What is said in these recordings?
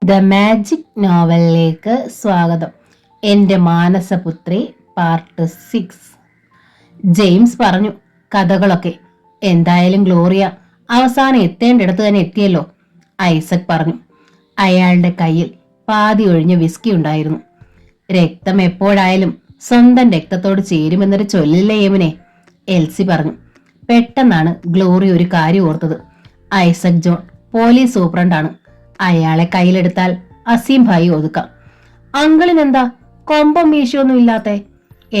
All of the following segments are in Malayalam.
ദ മാജിക് നോവലിലേക്ക് സ്വാഗതം. എൻ്റെ മാനസപുത്രി പാർട്ട് 6. ജെയിംസ് പറഞ്ഞു കഥകളൊക്കെ. എന്തായാലും ഗ്ലോറിയ അവസാനം എത്തേണ്ടിടത്ത് തന്നെ എത്തിയല്ലോ, ഐസക് പറഞ്ഞു. അയാളുടെ കയ്യിൽ പാതി ഒഴിഞ്ഞ വിസ്കി ഉണ്ടായിരുന്നു. രക്തം എപ്പോഴായാലും സ്വന്തം രക്തത്തോട് ചേരുമെന്നൊരു ചൊല്ലില്ലേ യമുനെ, എൽസി പറഞ്ഞു. പെട്ടെന്നാണ് ഗ്ലോറി ഒരു കാര്യം ഓർത്തത്. ഐസക് ജോൺ പോലീസ് സൂപ്രണ്ടാണ്. അയാളെ കയ്യിലെടുത്താൽ അസീം ഭായി ഒതുക്കാം. അങ്കിളിനെന്താ കൊമ്പം മീശയൊന്നും ഇല്ലാത്തെ?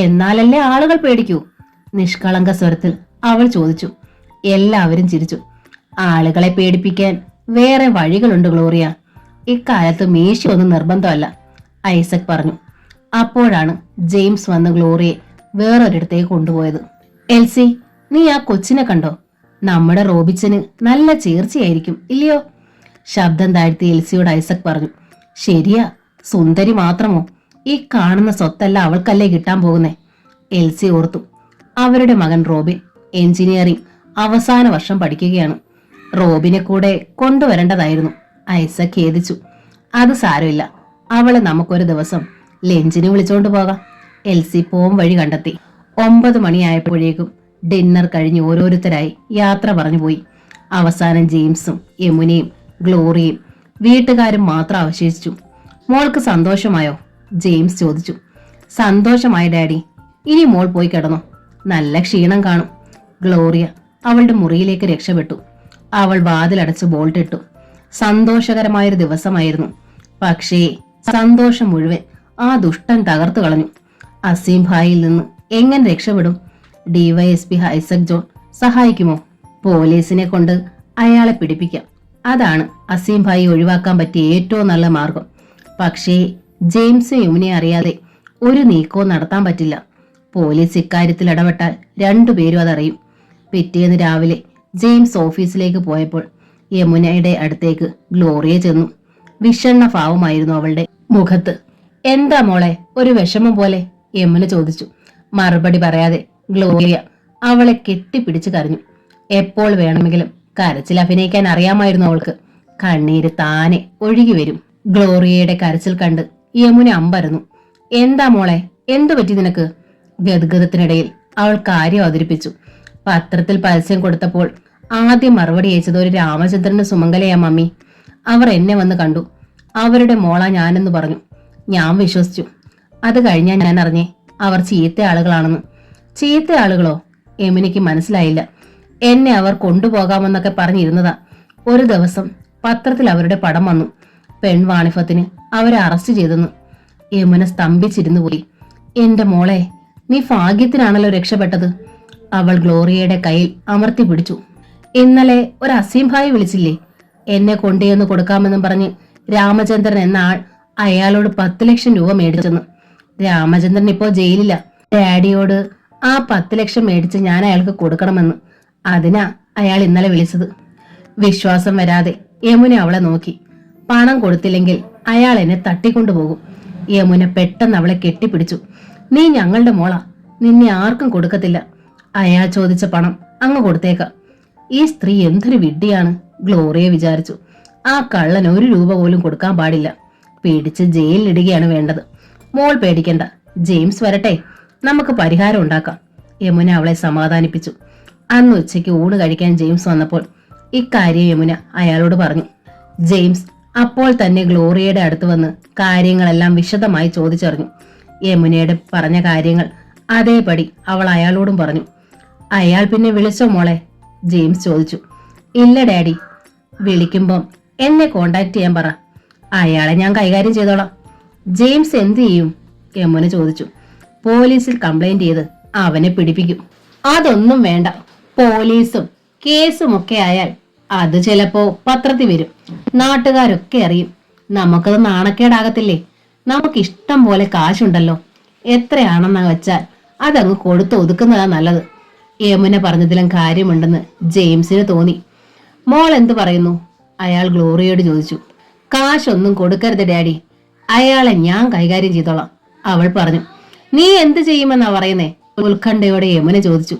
എന്നാലല്ലേ ആളുകൾ പേടിക്കൂ, നിഷ്കളങ്ക സ്വരത്തിൽ അവൾ ചോദിച്ചു. എല്ലാവരും ചിരിച്ചു. ആളുകളെ പേടിപ്പിക്കാൻ വേറെ വഴികളുണ്ട് ഗ്ലോറിയ, ഇക്കാലത്ത് മീശയൊന്നും നിർബന്ധമല്ല, ഐസക് പറഞ്ഞു. അപ്പോഴാണ് ജെയിംസ് വന്ന് ഗ്ലോറിയെ വേറൊരിടത്തേക്ക് കൊണ്ടുപോയത്. എൽസി, നീ ആ കൊച്ചിനെ കണ്ടോ? നമ്മുടെ റോബിച്ചന് നല്ല ചേർച്ചയായിരിക്കും ഇല്ലയോ? ശബ്ദം താഴ്ത്തി എൽസിയോട് ഐസക് പറഞ്ഞു. ശരിയാ, സുന്ദരി മാത്രമോ? ഈ കാണുന്ന സ്വത്തല്ല അവൾക്കല്ലേ കിട്ടാൻ പോകുന്നേ, എൽസി ഓർത്തു. അവരുടെ മകൻ റോബിൻ എഞ്ചിനീയറിംഗ് അവസാന വർഷം പഠിക്കുകയാണ്. റോബിനെ കൂടെ കൊണ്ടുവരേണ്ടതായിരുന്നു, ഐസക് ഖേദിച്ചു. അത് സാരമില്ല, അവളെ നമുക്കൊരു ദിവസം ലഞ്ചിന് വിളിച്ചോണ്ട് പോകാം, എൽസി പോം വഴി കണ്ടെത്തി. 9 മണിയായപ്പോഴേക്കും ഡിന്നർ കഴിഞ്ഞ് ഓരോരുത്തരായി യാത്ര പറഞ്ഞു പോയി. അവസാനം ജെയിംസും യമുനയും ഗ്ലോറിയും വീട്ടുകാരും മാത്രം അവശേഷിച്ചു. മോൾക്ക് സന്തോഷമായോ? ജെയിംസ് ചോദിച്ചു. സന്തോഷമായി ഡാഡി, ഇനി മോൾ പോയി കിടന്നു, നല്ല ക്ഷീണം കാണും. ഗ്ലോറിയ അവളുടെ മുറിയിലേക്ക് രക്ഷപ്പെട്ടു. അവൾ വാതിലടച്ച് ബോൾട്ട് ഇട്ടു. സന്തോഷകരമായൊരു ദിവസമായിരുന്നു. പക്ഷേ സന്തോഷം മുഴുവൻ ആ ദുഷ്ടൻ തകർത്തു കളഞ്ഞു. അസീം ഭായിയിൽ നിന്ന് എങ്ങനെ രക്ഷപ്പെടും? ഡിവൈഎസ്പി ഐസക് ജോൺ സഹായിക്കുമോ? പോലീസിനെ കൊണ്ട് അയാളെ പിടിപ്പിക്കാം, അതാണ് അസീം ഭായി ഒഴിവാക്കാൻ പറ്റിയ ഏറ്റവും നല്ല മാർഗം. പക്ഷേ ജെയിംസ് യമുനെ അറിയാതെ ഒരു നീക്കവും നടത്താൻ പറ്റില്ല. പോലീസ് ഇക്കാര്യത്തിൽ ഇടപെട്ടാൽ രണ്ടുപേരും അതറിയും. പിറ്റേന്ന് രാവിലെ ജെയിംസ് ഓഫീസിലേക്ക് പോയപ്പോൾ യമുനയുടെ അടുത്തേക്ക് ഗ്ലോറിയ ചെന്നു. വിഷണ്ണ ഭാവമായിരുന്നു അവളുടെ മുഖത്ത്. എന്താ മോളെ, ഒരു വിഷമം പോലെ? യമുന ചോദിച്ചു. മറുപടി പറയാതെ ഗ്ലോറിയ അവളെ കെട്ടിപ്പിടിച്ച് കരഞ്ഞു. എപ്പോൾ വേണമെങ്കിലും കരച്ചിൽ അഭിനയിക്കാൻ അറിയാമായിരുന്നു അവൾക്ക്. കണ്ണീര് താനെ ഒഴുകി വരും. ഗ്ലോറിയയുടെ കരച്ചിൽ കണ്ട് യമുന അമ്പരന്നു. എന്താ മോളെ, എന്തു പറ്റി നിനക്ക്? ഗദ്ഗതത്തിനിടയിൽ അവൾ കാര്യം അവതരിപ്പിച്ചു. പത്രത്തിൽ പരസ്യം കൊടുത്തപ്പോൾ ആദ്യം മറുപടി അയച്ചത് ഒരു രാമചന്ദ്രന് സുമംഗലയാ മമ്മി. അവർ എന്നെ വന്ന് കണ്ടു. അവരുടെ മോളാ ഞാനെന്ന് പറഞ്ഞു. ഞാൻ വിശ്വസിച്ചു. അത് കഴിഞ്ഞാൽ ഞാൻ അറിഞ്ഞേ അവർ ചീത്ത ആളുകളാണെന്ന്. ചീത്ത ആളുകളോ? യമുനയ്ക്ക് മനസ്സിലായില്ല. എന്നെ അവർ കൊണ്ടുപോകാമെന്നൊക്കെ പറഞ്ഞിരുന്നതാ. ഒരു ദിവസം പത്രത്തിൽ അവരുടെ പടം വന്നു. പെൺവാണിഭത്തിന് അവരെ അറസ്റ്റ് ചെയ്തെന്ന്. യമുന സ്തംഭിച്ചിരുന്നു പോയി. എന്റെ മോളെ, നീ ഭാഗ്യത്തിനാണല്ലോ രക്ഷപ്പെട്ടത്. അവൾ ഗ്ലോറിയയുടെ കയ്യിൽ അമർത്തി പിടിച്ചു. ഇന്നലെ ഒരു അസീം ഭായി വിളിച്ചില്ലേ, എന്നെ കൊണ്ടുചെന്ന് കൊടുക്കാമെന്നും പറഞ്ഞ് രാമചന്ദ്രൻ എന്ന ആൾ അയാളോട് 10 ലക്ഷം രൂപ മേടിച്ചെന്ന്. രാമചന്ദ്രൻ ഇപ്പോ ജയിലില്ല. ഡാഡിയോട് ആ 10 ലക്ഷം മേടിച്ച് ഞാൻ അയാൾക്ക് കൊടുക്കണമെന്ന്. അതിനാ അയാൾ ഇന്നലെ വിളിച്ചത്. വിശ്വാസം വരാതെ യമുന അവളെ നോക്കി. പണം കൊടുത്തില്ലെങ്കിൽ അയാൾ എന്നെ തട്ടിക്കൊണ്ടുപോകും. യമുന പെട്ടെന്ന് അവളെ കെട്ടിപ്പിടിച്ചു. നീ ഞങ്ങളുടെ മോളാ, നിന്നെ ആർക്കും കൊടുക്കത്തില്ല. അയാൾ ചോദിച്ച പണം അങ്ങ് കൊടുത്തേക്കാം. ഈ സ്ത്രീ എന്തൊരു വിഡ്ഢിയാണ്, ഗ്ലോറിയ വിചാരിച്ചു. ആ കള്ളന് 1 രൂപ പോലും കൊടുക്കാൻ പാടില്ല. പേടിച്ച് ജയിലിലിടുകയാണ് വേണ്ടത്. മോൾ പേടിക്കണ്ട, ജെയിംസ് വരട്ടെ, നമുക്ക് പരിഹാരം ഉണ്ടാക്കാം, യമുന അവളെ സമാധാനിപ്പിച്ചു. അന്ന് ഉച്ചയ്ക്ക് ഊണ് കഴിക്കാൻ ജെയിംസ് വന്നപ്പോൾ ഇക്കാര്യം യമുന അയാളോട് പറഞ്ഞു. ജെയിംസ് അപ്പോൾ തന്നെ ഗ്ലോറിയയുടെ അടുത്ത് വന്ന് കാര്യങ്ങളെല്ലാം വിശദമായി ചോദിച്ചറിഞ്ഞു. യമുനയുടെ പറഞ്ഞ കാര്യങ്ങൾ അതേപടി അവൾ അയാളോടും പറഞ്ഞു. അയാൾ പിന്നെ വിളിച്ചോ മോളെ? ജെയിംസ് ചോദിച്ചു. ഇല്ല ഡാഡി, വിളിക്കുമ്പം എന്നെ കോണ്ടാക്ട് ചെയ്യാൻ പറ, അയാളെ ഞാൻ കൈകാര്യം ചെയ്തോളാം. ജെയിംസ് എന്ത് ചെയ്യും? യമുന ചോദിച്ചു. പോലീസിൽ കംപ്ലൈന്റ് ചെയ്ത് അവനെ പിടിപ്പിക്കും. അതൊന്നും വേണ്ട, പോലീസും കേസും ഒക്കെ ആയാൽ അത് ചിലപ്പോ പത്രത്തിൽ വരും, നാട്ടുകാരൊക്കെ അറിയും. നമുക്കത് നാണക്കേടാകത്തില്ലേ? നമുക്ക് ഇഷ്ടം പോലെ കാശുണ്ടല്ലോ, എത്രയാണെന്ന് വെച്ചാൽ അതങ്ങ് കൊടുത്ത് ഒതുക്കുന്നതാ നല്ലത്. യമുന പറഞ്ഞതിലും കാര്യമുണ്ടെന്ന് ജെയിംസിന് തോന്നി. മോൾ എന്ത് പറയുന്നു? അയാൾ ഗ്ലോറിയോട് ചോദിച്ചു. കാശൊന്നും കൊടുക്കരുത് ഡാഡി, അയാളെ ഞാൻ കൈകാര്യം ചെയ്തോളാം, അവൾ പറഞ്ഞു. നീ എന്ത് ചെയ്യുമെന്നാ പറയുന്നേ? ഉത്കണ്ഠയോടെ യമുന ചോദിച്ചു.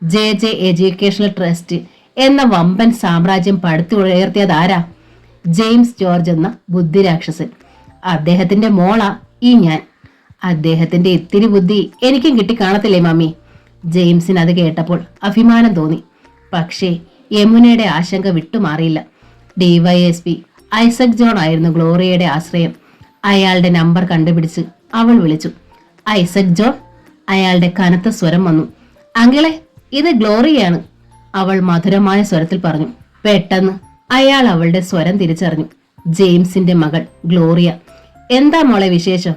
JJ എഡ്യൂക്കേഷണൽ ട്രസ്റ്റ് എന്ന വമ്പൻ സാമ്രാജ്യം പടുത്തുയർത്തിയതാരാ? ജെയിംസ് ജോർജ് എന്ന ബുദ്ധിരാക്ഷസൻ. അദ്ദേഹത്തിന്റെ മോളാ ഈ ഞാൻ. അദ്ദേഹത്തിന്റെ ഇത്തിരി ബുദ്ധി എനിക്കും കിട്ടിക്കാണത്തില്ലേ മമ്മി? ജെയിംസിന് അത് കേട്ടപ്പോൾ അഭിമാനം തോന്നി. പക്ഷേ യമുനയുടെ ആശങ്ക വിട്ടുമാറിയില്ല. ഡിവൈഎസ്പി ഐസക് ജോൺ ആയിരുന്നു ഗ്ലോറിയയുടെ ആശ്രയം. അയാളുടെ നമ്പർ കണ്ടുപിടിച്ച് അവൾ വിളിച്ചു. ഐസക് ജോൺ? അയാളുടെ കനത്ത സ്വരം വന്നു. അങ്കിളെ, ഇത് ഗ്ലോറിയാണ്, അവൾ മധുരമായ സ്വരത്തിൽ പറഞ്ഞു. പെട്ടെന്ന് അയാൾ അവളുടെ സ്വരം തിരിച്ചറിഞ്ഞു. ജെയിംസിന്റെ മകൾ ഗ്ലോറിയ. എന്താ മോളെ വിശേഷം?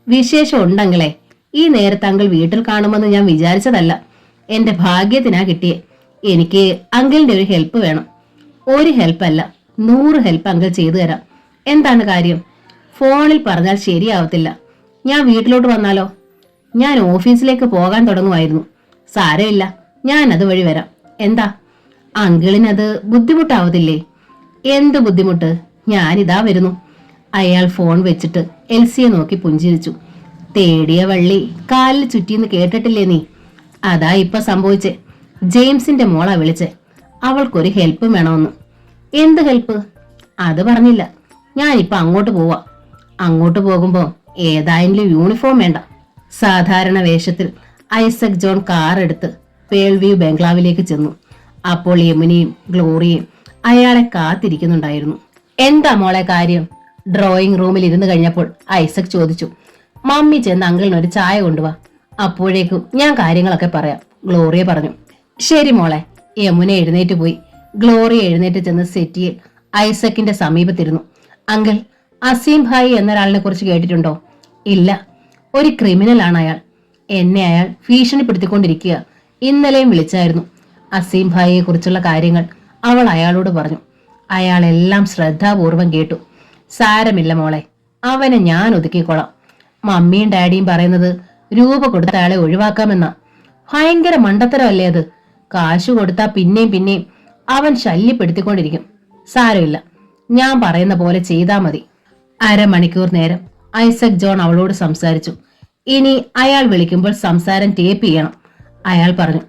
വിശേഷം ഉണ്ടങ്കിളെ. ഈ നേരത്തെ അങ്കിൾ വീട്ടിൽ കാണുമെന്ന് ഞാൻ വിചാരിച്ചതല്ല. എന്റെ ഭാഗ്യത്തിനാ കിട്ടിയേ. എനിക്ക് അങ്കിളിന്റെ ഒരു ഹെൽപ്പ് വേണം. ഒരു ഹെൽപ്പല്ല, 100 ഹെൽപ്പ് അങ്കിൾ ചെയ്തു തരാം. എന്താണ് കാര്യം? ഫോണിൽ പറഞ്ഞാൽ ശരിയാവത്തില്ല. ഞാൻ വീട്ടിലോട്ട് വന്നാലോ? ഞാൻ ഓഫീസിലേക്ക് പോകാൻ തുടങ്ങുമായിരുന്നു. സാരമില്ല, ഞാൻ അതുവഴി വരാം. എന്താ അങ്കിളിനത് ബുദ്ധിമുട്ടാവത്തില്ലേ? എന്ത് ബുദ്ധിമുട്ട്? ഞാനിതാ വരുന്നു. അയാൾ ഫോൺ വെച്ചിട്ട് എൽസിയെ നോക്കി പുഞ്ചിരിച്ചു. തേടിയ വള്ളി കാലിൽ ചുറ്റിന്ന് കേട്ടിട്ടില്ലേ നീ? അതാ ഇപ്പൊ സംഭവിച്ചേ. ജെയിംസിന്റെ മോളാ വിളിച്ചേ. അവൾക്കൊരു ഹെൽപ്പ് വേണമെന്ന്. എന്ത് ഹെൽപ്പ്? അത് പറഞ്ഞില്ല. ഞാനിപ്പൊ അങ്ങോട്ട് പോവാ. അങ്ങോട്ട് പോകുമ്പോ ഏതായാലും യൂണിഫോം വേണ്ട. സാധാരണ വേഷത്തിൽ ഐസക് ജോൺ കാർ എടുത്ത് പേൾവ്യൂ ബംഗ്ലാവിലേക്ക് ചെന്നു. അപ്പോൾ യമുനയും ഗ്ലോറിയയും അയാളെ കാത്തിരിക്കുന്നുണ്ടായിരുന്നു. എന്താ മോളെ കാര്യം? ഡ്രോയിങ് റൂമിൽ ഇരുന്ന് കഴിഞ്ഞപ്പോൾ ഐസക് ചോദിച്ചു. മമ്മി ചെന്ന് അങ്കിളിന് ഒരു ചായ കൊണ്ടുവാ. അപ്പോഴേക്കും ഞാൻ കാര്യങ്ങളൊക്കെ പറയാം, ഗ്ലോറിയ പറഞ്ഞു. ശരി മോളെ. യമുന എഴുന്നേറ്റ് പോയി. ഗ്ലോറിയ എഴുന്നേറ്റ് ചെന്ന് സെറ്റിയിൽ ഐസക്കിന്റെ സമീപത്തിരുന്നു. അങ്കിൾ, അസീം ഭായി എന്നൊരാളിനെ കുറിച്ച് കേട്ടിട്ടുണ്ടോ? ഇല്ല. ഒരു ക്രിമിനൽ ആണ് അയാൾ. എന്നെ അയാൾ ഭീഷണിപ്പെടുത്തിക്കൊണ്ടിരിക്കുക. ഇന്നലെയും വിളിച്ചായിരുന്നു. അസീം ഭായിയെ കുറിച്ചുള്ള കാര്യങ്ങൾ അവൾ അയാളോട് പറഞ്ഞു. അയാൾ എല്ലാം ശ്രദ്ധാപൂർവം കേട്ടു. സാരമില്ല മോളെ, അവനെ ഞാൻ ഒതുക്കിക്കോളാം. മമ്മിയും ഡാഡിയും പറയുന്നത് രൂപ കൊടുത്ത അയാളെ ഒഴിവാക്കാമെന്നാ. ഭയങ്കര മണ്ടത്തരമല്ലേ അത്? കാശ് കൊടുത്താ പിന്നെയും പിന്നെയും അവൻ ശല്യപ്പെടുത്തിക്കൊണ്ടിരിക്കും. സാരമില്ല, ഞാൻ പറയുന്ന പോലെ ചെയ്താൽ മതി. 1/2 മണിക്കൂർ നേരം ഐസക് ജോൺ അവളോട് സംസാരിച്ചു. ഇനി അയാൾ വിളിക്കുമ്പോൾ സംസാരം ടേപ്പ് ചെയ്യണം. അയാൾ പറഞ്ഞു.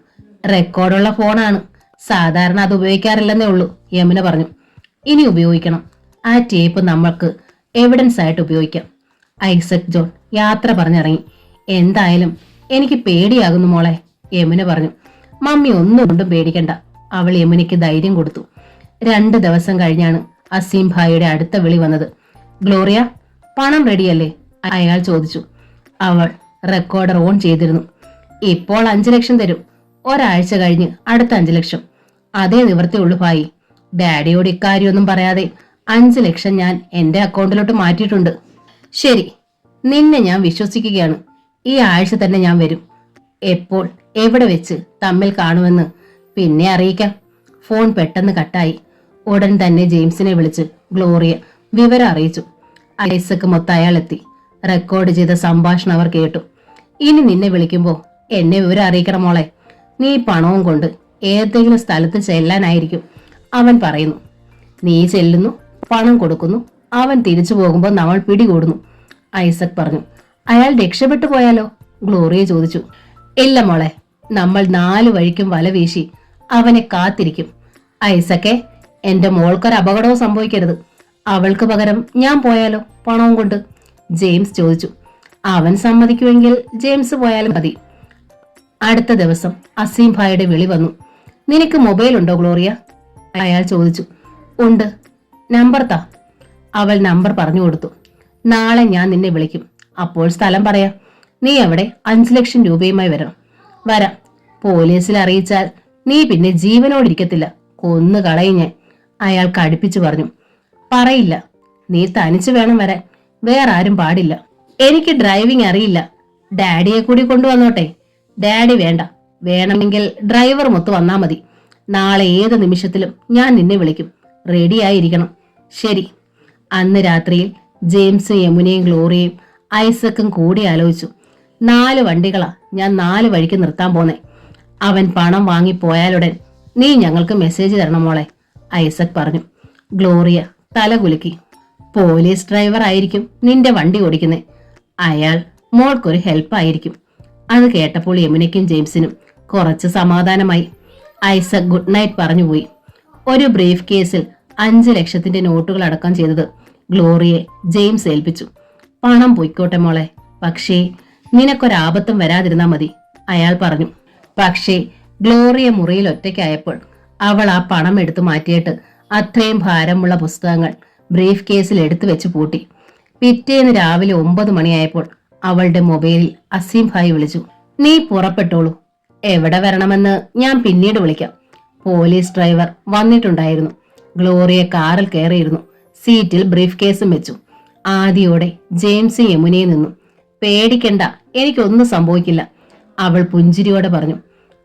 റെക്കോർഡുള്ള ഫോണാണ്, സാധാരണ അത് ഉപയോഗിക്കാറില്ലെന്നേ ഉള്ളൂ. യമുന പറഞ്ഞു. ഇനി ഉപയോഗിക്കണം. ആ ടേപ്പ് നമ്മൾക്ക് എവിഡൻസ് ആയിട്ട് ഉപയോഗിക്കാം. ഐസക് ജോൺ യാത്ര പറഞ്ഞിറങ്ങി. എന്തായാലും എനിക്ക് പേടിയാകുന്നു മോളെ, യമുന പറഞ്ഞു. മമ്മി ഒന്നും കൊണ്ടും പേടിക്കണ്ട, അവൾ യമുനയ്ക്ക് ധൈര്യം കൊടുത്തു. 2 ദിവസം കഴിഞ്ഞാണ് അസീം ഭായിയുടെ അടുത്ത വിളി വന്നത്. ഗ്ലോറിയ, പണം റെഡിയല്ലേ? അയാൾ ചോദിച്ചു. അവൾ റെക്കോർഡർ ഓൺ ചെയ്തിരുന്നു. ഇപ്പോൾ 5 ലക്ഷം തരും. ഒരാഴ്ച കഴിഞ്ഞ് അടുത്ത 5 ലക്ഷം. അതേ നിവൃത്തിയുള്ളൂ ഭായി. ഡാഡിയോട് ഇക്കാര്യമൊന്നും പറയാതെ 5 ലക്ഷം ഞാൻ എന്റെ അക്കൗണ്ടിലോട്ട് മാറ്റിയിട്ടുണ്ട്. ശരി, നിന്നെ ഞാൻ വിശ്വസിക്കുകയാണ്. ഈ ആഴ്ച തന്നെ ഞാൻ വരും. എപ്പോൾ എവിടെ വെച്ച് തമ്മിൽ കാണുമെന്ന് പിന്നെ അറിയിക്കാം. ഫോൺ പെട്ടെന്ന് കട്ടായി. ഉടൻ തന്നെ ജെയിംസിനെ വിളിച്ച് ഗ്ലോറിയ വിവരം അറിയിച്ചു. ഐസക് മൊത്തം അയാൾ എത്തി. റെക്കോർഡ് ചെയ്ത സംഭാഷണം അവർ കേട്ടു. ഇനി നിന്നെ വിളിക്കുമ്പോ എന്നെ വിവരം അറിയിക്കണം മോളെ. നീ പണവും കൊണ്ട് ഏതെങ്കിലും സ്ഥലത്ത് ചെല്ലാനായിരിക്കും അവൻ പറയുന്നു. നീ ചെല്ലുന്നു, പണം കൊടുക്കുന്നു, അവൻ തിരിച്ചു പോകുമ്പോൾ നമ്മൾ പിടികൂടുന്നു. ഐസക് പറഞ്ഞു. അയാൾ രക്ഷപ്പെട്ടു പോയാലോ? ഗ്ലോറിയ ചോദിച്ചു. ഇല്ല മോളെ, നമ്മൾ 4 വഴിക്കും വല വീശി അവനെ കാത്തിരിക്കും. ഐസക്കെ, എന്റെ മോൾക്കൊരു അപകടവും സംഭവിക്കരുത്. അവൾക്ക് പകരം ഞാൻ പോയാലോ പണവും കൊണ്ട്? ജെയിംസ് ചോദിച്ചു. അവൻ സമ്മതിക്കുമെങ്കിൽ ജെയിംസ് പോയാലും മതി. അടുത്ത ദിവസം അസീം ഭായിയുടെ വിളി വന്നു. നിനക്ക് മൊബൈൽ ഉണ്ടോ ഗ്ലോറിയ? അയാൾ ചോദിച്ചു. ഉണ്ട്. നമ്പർ താ. അവൾ നമ്പർ പറഞ്ഞു കൊടുത്തു. നാളെ ഞാൻ നിന്നെ വിളിക്കും. അപ്പോൾ സ്ഥലം പറയാം. നീ അവിടെ 5 ലക്ഷം രൂപയുമായി വരാം. പോലീസിൽ അറിയിച്ചാൽ നീ പിന്നെ ജീവനോടിരിക്കത്തില്ല, കൊന്നു കളയും ഞാൻ, അയാൾ കടുപ്പിച്ചു പറഞ്ഞു. പറയില്ല. നീ തനിച്ചു വേണം വരാൻ, വേറെ ആരും പാടില്ല. എനിക്ക് ഡ്രൈവിംഗ് അറിയില്ല. ഡാഡിയെ കൂടി കൊണ്ടുവന്നോട്ടെ? ഡാഡി വേണ്ട. വേണമെങ്കിൽ ഡ്രൈവർ മൊത്തം വന്നാ മതി. നാളെ ഏത് നിമിഷത്തിലും ഞാൻ നിന്നെ വിളിക്കും. റെഡിയായിരിക്കണം. ശരി. അന്ന് രാത്രിയിൽ ജെയിംസും യമുനയും ഗ്ലോറിയയും ഐസക്കും കൂടി ആലോചിച്ചു. 4 വണ്ടികളാ ഞാൻ 4 വഴിക്ക് നിർത്താൻ പോന്നേ. അവൻ പണം വാങ്ങിപ്പോയാലുടൻ നീ ഞങ്ങൾക്ക് മെസ്സേജ് തരണം മോളെ, ഐസക് പറഞ്ഞു. ഗ്ലോറിയ തല കുലുക്കി. പോലീസ് ഡ്രൈവർ ആയിരിക്കും നിന്റെ വണ്ടി ഓടിക്കുന്നേ. അയാൾ മോൾക്കൊരു ഹെൽപ്പായിരിക്കും. അത് കേട്ടപ്പോൾ യമുനയ്ക്കും ജെയിംസിനും കുറച്ച് സമാധാനമായി. ഐസക് ഗുഡ് നൈറ്റ് പറഞ്ഞുപോയി. ഒരു ബ്രീഫ് കേസിൽ 5 ലക്ഷത്തിന്റെ നോട്ടുകൾ അടക്കം ചെയ്തത് ഗ്ലോറിയെ ജെയിംസ് ഏൽപ്പിച്ചു. പണം പൊയ്ക്കോട്ടെ മോളെ, പക്ഷേ നിനക്കൊരാപത്തും വരാതിരുന്നാ മതി, അയാൾ പറഞ്ഞു. പക്ഷേ ഗ്ലോറിയ മുറിയിൽ ഒറ്റയ്ക്കായപ്പോൾ അവൾ ആ പണം എടുത്തു മാറ്റിയിട്ട് അത്രയും ഭാരമുള്ള പുസ്തകങ്ങൾ ബ്രീഫ് കേസിൽ എടുത്തു വെച്ച് പൂട്ടി. പിറ്റേന്ന് രാവിലെ 9 മണിയായപ്പോൾ അവളുടെ മൊബൈലിൽ അസീം ഭായി വിളിച്ചു. നീ പുറപ്പെട്ടോളൂ, എവിടെ വരണമെന്ന് ഞാൻ പിന്നീട് വിളിക്കാം. പോലീസ് ഡ്രൈവർ വന്നിട്ടുണ്ടായിരുന്നു. ഗ്ലോറിയ കാറിൽ കയറിയിരുന്നു. സീറ്റിൽ ബ്രീഫ് കേസും വെച്ചു. ആദ്യോടെ ജെയിംസ് യമുനയിൽ നിന്നു. പേടിക്കണ്ട, എനിക്കൊന്നും സംഭവിക്കില്ല, അവൾ പുഞ്ചിരിയോടെ പറഞ്ഞു.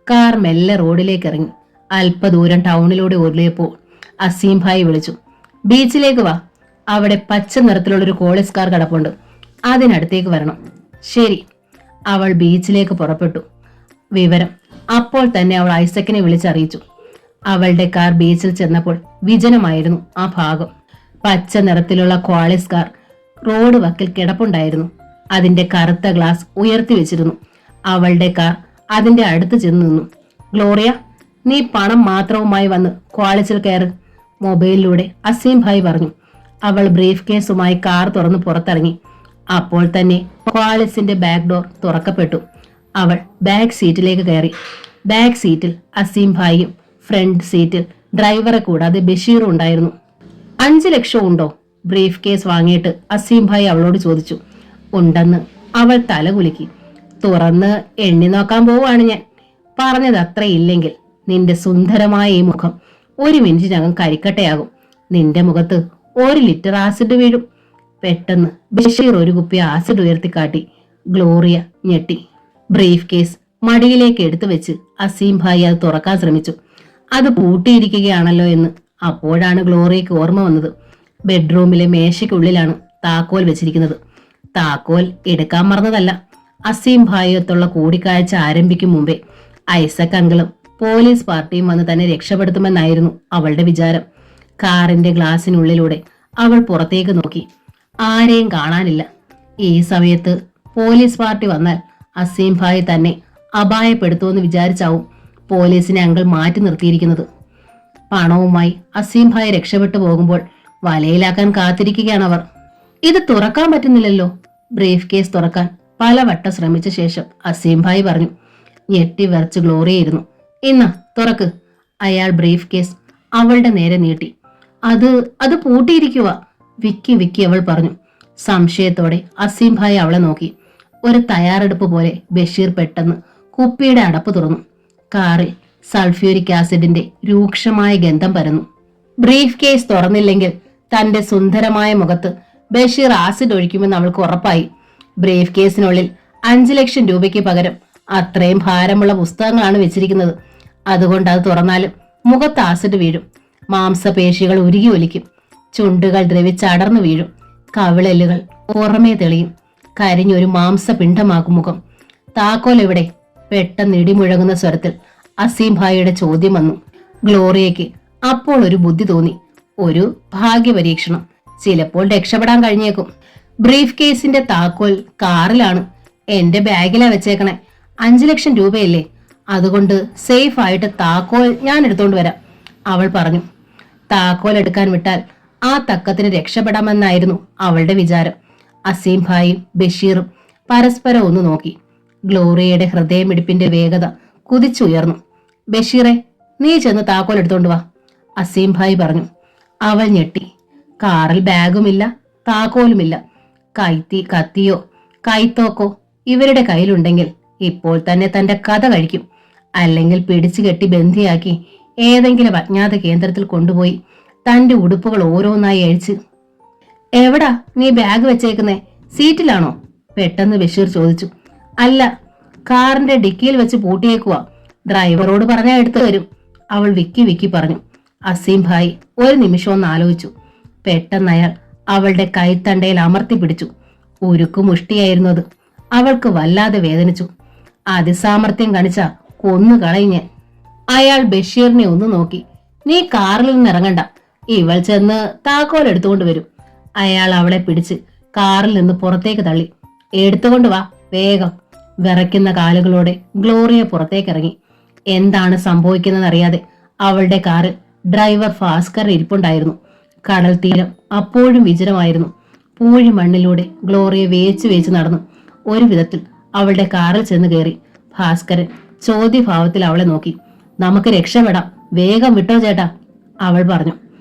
കാർ മെല്ലെ റോഡിലേക്ക് ഇറങ്ങി. അല്പദൂരം ടൗണിലൂടെ ഓടിയപ്പോൾ അസീം ഭായി വിളിച്ചു. ബീച്ചിലേക്ക് വാ, അവിടെ പച്ച നിറത്തിലുള്ളൊരു കോളേജ് കാർ കിടപ്പുണ്ട്, അതിനടുത്തേക്ക് വരണം. ശരി. അവൾ ബീച്ചിലേക്ക് പുറപ്പെട്ടു. വിവരം അപ്പോൾ തന്നെ അവൾ ഐസക്കിനെ വിളിച്ചറിയിച്ചു. അവളുടെ കാർ ബീച്ചിൽ ചെന്നപ്പോൾ വിജനമായിരുന്നു ആ ഭാഗം. പച്ച നിറത്തിലുള്ള ക്വാളിസ് കാർ റോഡ് വക്കിൽ കിടപ്പുണ്ടായിരുന്നു. അതിന്റെ കറുത്ത ഗ്ലാസ് ഉയർത്തി വെച്ചിരുന്നു. അവളുടെ കാർ അതിന്റെ അടുത്ത് ചെന്ന് നിന്നു. ഗ്ലോറിയ, നീ പണം മാത്രവുമായി വന്ന് ക്വാളിസിൽ കയറ്, മൊബൈലിലൂടെ അസീം ഭായ് പറഞ്ഞു. അവൾ ബ്രീഫ് കേസുമായി കാർ തുറന്ന് പുറത്തിറങ്ങി. അപ്പോൾ തന്നെ ക്വാളിസിന്റെ ബാക്ക് ഡോർ തുറക്കപ്പെട്ടു. അവൾ ബാക്ക് സീറ്റിലേക്ക് കയറി. ബാക്ക് സീറ്റിൽ അസീം ഭായിയും ഫ്രണ്ട് സീറ്റിൽ ഡ്രൈവറെ കൂടാതെ ബഷീറും ഉണ്ടായിരുന്നു. 5 ലക്ഷം ഉണ്ടോ? ബ്രീഫ് കേസ് വാങ്ങിയിട്ട് അസീം ഭായ് അവളോട് ചോദിച്ചു. ഉണ്ടെന്ന് അവൾ തലകുലുക്കി. തുറന്ന് എണ്ണി നോക്കാൻ പോവാണ് ഞാൻ. പറഞ്ഞത് അത്രയില്ലെങ്കിൽ നിന്റെ സുന്ദരമായ ഈ മുഖം 1 മിനിറ്റിനകം കരിക്കട്ടയാകും. നിന്റെ മുഖത്ത് 1 ലിറ്റർ ആസിഡ് വീഴും. പെട്ടെന്ന് ബഷീർ ഒരു കുപ്പി ആസിഡ് ഉയർത്തിക്കാട്ടി. ഗ്ലോറിയ ഞെട്ടി. ബ്രീഫ് കേസ് മടിയിലേക്ക് എടുത്തു വെച്ച് അസീം ഭായി അത് തുറക്കാൻ ശ്രമിച്ചു. അത് പൂട്ടിയിരിക്കുകയാണല്ലോ എന്ന് അപ്പോഴാണ് ഗ്ലോറിയക്ക് ഓർമ്മ വന്നത്. ബെഡ്റൂമിലെ മേശയ്ക്കുള്ളിലാണ് താക്കോൽ വെച്ചിരിക്കുന്നത്. താക്കോൽ എടുക്കാൻ മറന്നതല്ല. അസീം ഭായിയൊത്തുള്ള കൂടിക്കാഴ്ച ആരംഭിക്കും മുമ്പേ ഐസക് അങ്കിളും പോലീസ് പാർട്ടിയും വന്ന് തന്നെ രക്ഷപ്പെടുത്തുമെന്നായിരുന്നു അവളുടെ വിചാരം. കാറിന്റെ ഗ്ലാസിനുള്ളിലൂടെ അവൾ പുറത്തേക്ക് നോക്കി. ആരെയും കാണാനില്ല. ഈ സമയത്ത് പോലീസ് പാർട്ടി വന്നാൽ അസീം ഭായ് തന്നെ അപായപ്പെടുത്തുമെന്ന് വിചാരിച്ചാവും പോലീസിനെ അങ്കിൾ മാറ്റി നിർത്തിയിരിക്കുന്നത്. പണവുമായി അസീം ഭായ് രക്ഷപ്പെട്ടു പോകുമ്പോൾ വലയിലാക്കാൻ കാത്തിരിക്കുകയാണ് അവർ. ഇത് തുറക്കാൻ പറ്റുന്നില്ലല്ലോ. ബ്രീഫ് കേസ് തുറക്കാൻ പലവട്ടം ശ്രമിച്ച ശേഷം അസീം ഭായ് പറഞ്ഞു. ഞെട്ടി വിറച്ച് ഗ്ലോറിയായിരുന്നു. ഇന്ന തുറക്ക്. അയാൾ ബ്രീഫ് കേസ് അവളുടെ നേരെ നീട്ടി. അത് പൂട്ടിയിരിക്കുക, വിക്കി അവൾ പറഞ്ഞു. സംശയത്തോടെ അസീം ഭായ് അവളെ നോക്കി. ഒരു തയ്യാറെടുപ്പ് പോലെ ബഷീർ പെട്ടെന്ന് കുപ്പിയുടെ അടപ്പ് തുറന്നു. കാറിൽ സൾഫ്യൂരിക് ആസിഡിന്റെ രൂക്ഷമായ ഗന്ധം പരന്നു. ബ്രീഫ് കേസ് തുറന്നില്ലെങ്കിൽ തന്റെ സുന്ദരമായ മുഖത്ത് ബഷീർ ആസിഡ് ഒഴിക്കുമെന്ന് അവൾക്ക് ഉറപ്പായി. ബ്രീഫ് കേസിനുള്ളിൽ 5 ലക്ഷം രൂപയ്ക്ക് പകരം അത്രയും ഭാരമുള്ള പുസ്തകങ്ങളാണ് വെച്ചിരിക്കുന്നത്. അതുകൊണ്ട് അത് തുറന്നാലും മുഖത്ത് ആസിഡ് വീഴും. മാംസപേശികൾ ഉരുകി ഒലിക്കും. ചുണ്ടുകൾ ദ്രവിച്ചടർന്നു വീഴും. കവിളലുകൾ പുറമേ തെളിയും. കരിഞ്ഞൊരു മാംസപിണ്ഡമാകും മുഖം. താക്കോൽ എവിടെ? പെട്ടെന്ന് ഇടിമുഴങ്ങുന്ന സ്വരത്തിൽ അസീം ഭായിയുടെ ചോദ്യം വന്നു. ഗ്ലോറിയയ്ക്ക് അപ്പോൾ ഒരു ബുദ്ധി തോന്നി. ഒരു ഭാഗ്യപരീക്ഷണം. ചിലപ്പോൾ രക്ഷപ്പെടാൻ കഴിഞ്ഞേക്കും. ബ്രീഫ് കേസിന്റെ താക്കോൽ കാറിലാണ്. എന്റെ ബാഗിലാ വെച്ചേക്കണേ. 5 ലക്ഷം രൂപയല്ലേ, അതുകൊണ്ട് സേഫ് ആയിട്ട് താക്കോൽ ഞാൻ എടുത്തോണ്ട് വരാം, അവൾ പറഞ്ഞു. താക്കോൽ എടുക്കാൻ വിട്ടാൽ ആ തക്കത്തിന് രക്ഷപ്പെടാമെന്നായിരുന്നു അവളുടെ വിചാരം. അസീം ഭായിയും ബഷീറും പരസ്പരം ഒന്ന് നോക്കി. ഗ്ലോറിയയുടെ ഹൃദയമിടിപ്പിന്റെ വേഗത കുതിച്ചുയർന്നു. ബഷീറെ, നീ ചെന്ന് താക്കോൽ എടുത്തോണ്ട് വാ, അസീം ഭായ് പറഞ്ഞു. അവൾ ഞെട്ടി. കാറിൽ ബാഗുമില്ല, താക്കോലുമില്ല. കത്തിയോ കൈത്തോക്കോ ഇവരുടെ കയ്യിലുണ്ടെങ്കിൽ ഇപ്പോൾ തന്നെ തന്റെ കഥ കഴിക്കും. അല്ലെങ്കിൽ പിടിച്ചു കെട്ടി ബന്ധിയാക്കി ഏതെങ്കിലും അജ്ഞാത കേന്ദ്രത്തിൽ കൊണ്ടുപോയി തന്റെ ഉടുപ്പുകൾ ഓരോന്നായി അഴിച്ച്. എവിടാ നീ ബാഗ് വെച്ചേക്കുന്നേ? സീറ്റിലാണോ? പെട്ടെന്ന് ബഷീർ ചോദിച്ചു. അല്ല, കാറിന്റെ ഡിക്കിയിൽ വെച്ച് പൂട്ടിയേക്കുവാ. ഡ്രൈവറോട് പറഞ്ഞാൽ എടുത്തു വരും, അവൾ വിക്കി പറഞ്ഞു. അസീം ഭായ് ഒരു നിമിഷം ഒന്ന് ആലോചിച്ചു. പെട്ടെന്ന് അയാൾ അവളുടെ കൈത്തണ്ടയിൽ അമർത്തി പിടിച്ചു. ഉരുക്കു മുഷ്ടിയായിരുന്നു അത്. അവൾക്ക് വല്ലാതെ വേദനിച്ചു. അതിസാമർത്ഥ്യം കാണിച്ച കൊന്നു കളഞ്ഞ്. അയാൾ ബഷീറിനെ ഒന്ന് നോക്കി. നീ കാറിൽ നിന്ന് ഇറങ്ങണ്ട, ഇവൾ ചെന്ന് താക്കോൽ എടുത്തുകൊണ്ട് വരും. അയാൾ അവളെ പിടിച്ച് കാറിൽ നിന്ന് പുറത്തേക്ക് തള്ളി. എടുത്തുകൊണ്ട് വാ വേഗം. വിറയ്ക്കുന്ന കാലുകളോടെ ഗ്ലോറിയ പുറത്തേക്കിറങ്ങി. എന്താണ് സംഭവിക്കുന്നതെന്നറിയാതെ അവളുടെ കാറിൽ ഡ്രൈവർ ഭാസ്കർ ഇരിപ്പുണ്ടായിരുന്നു. കടൽ തീരം അപ്പോഴും വിജനമായിരുന്നു. പൂഴി മണ്ണിലൂടെ ഗ്ലോറിയ വേച്ച് നടന്നു. ഒരു വിധത്തിൽ അവളുടെ കാറിൽ ചെന്ന് കയറി. ഭാസ്കരൻ ചോദ്യഭാവത്തിൽ അവളെ നോക്കി. നമുക്ക് രക്ഷപ്പെടാം, വേഗം വിട്ടോ ചേട്ടാ, അവൾ പറഞ്ഞു.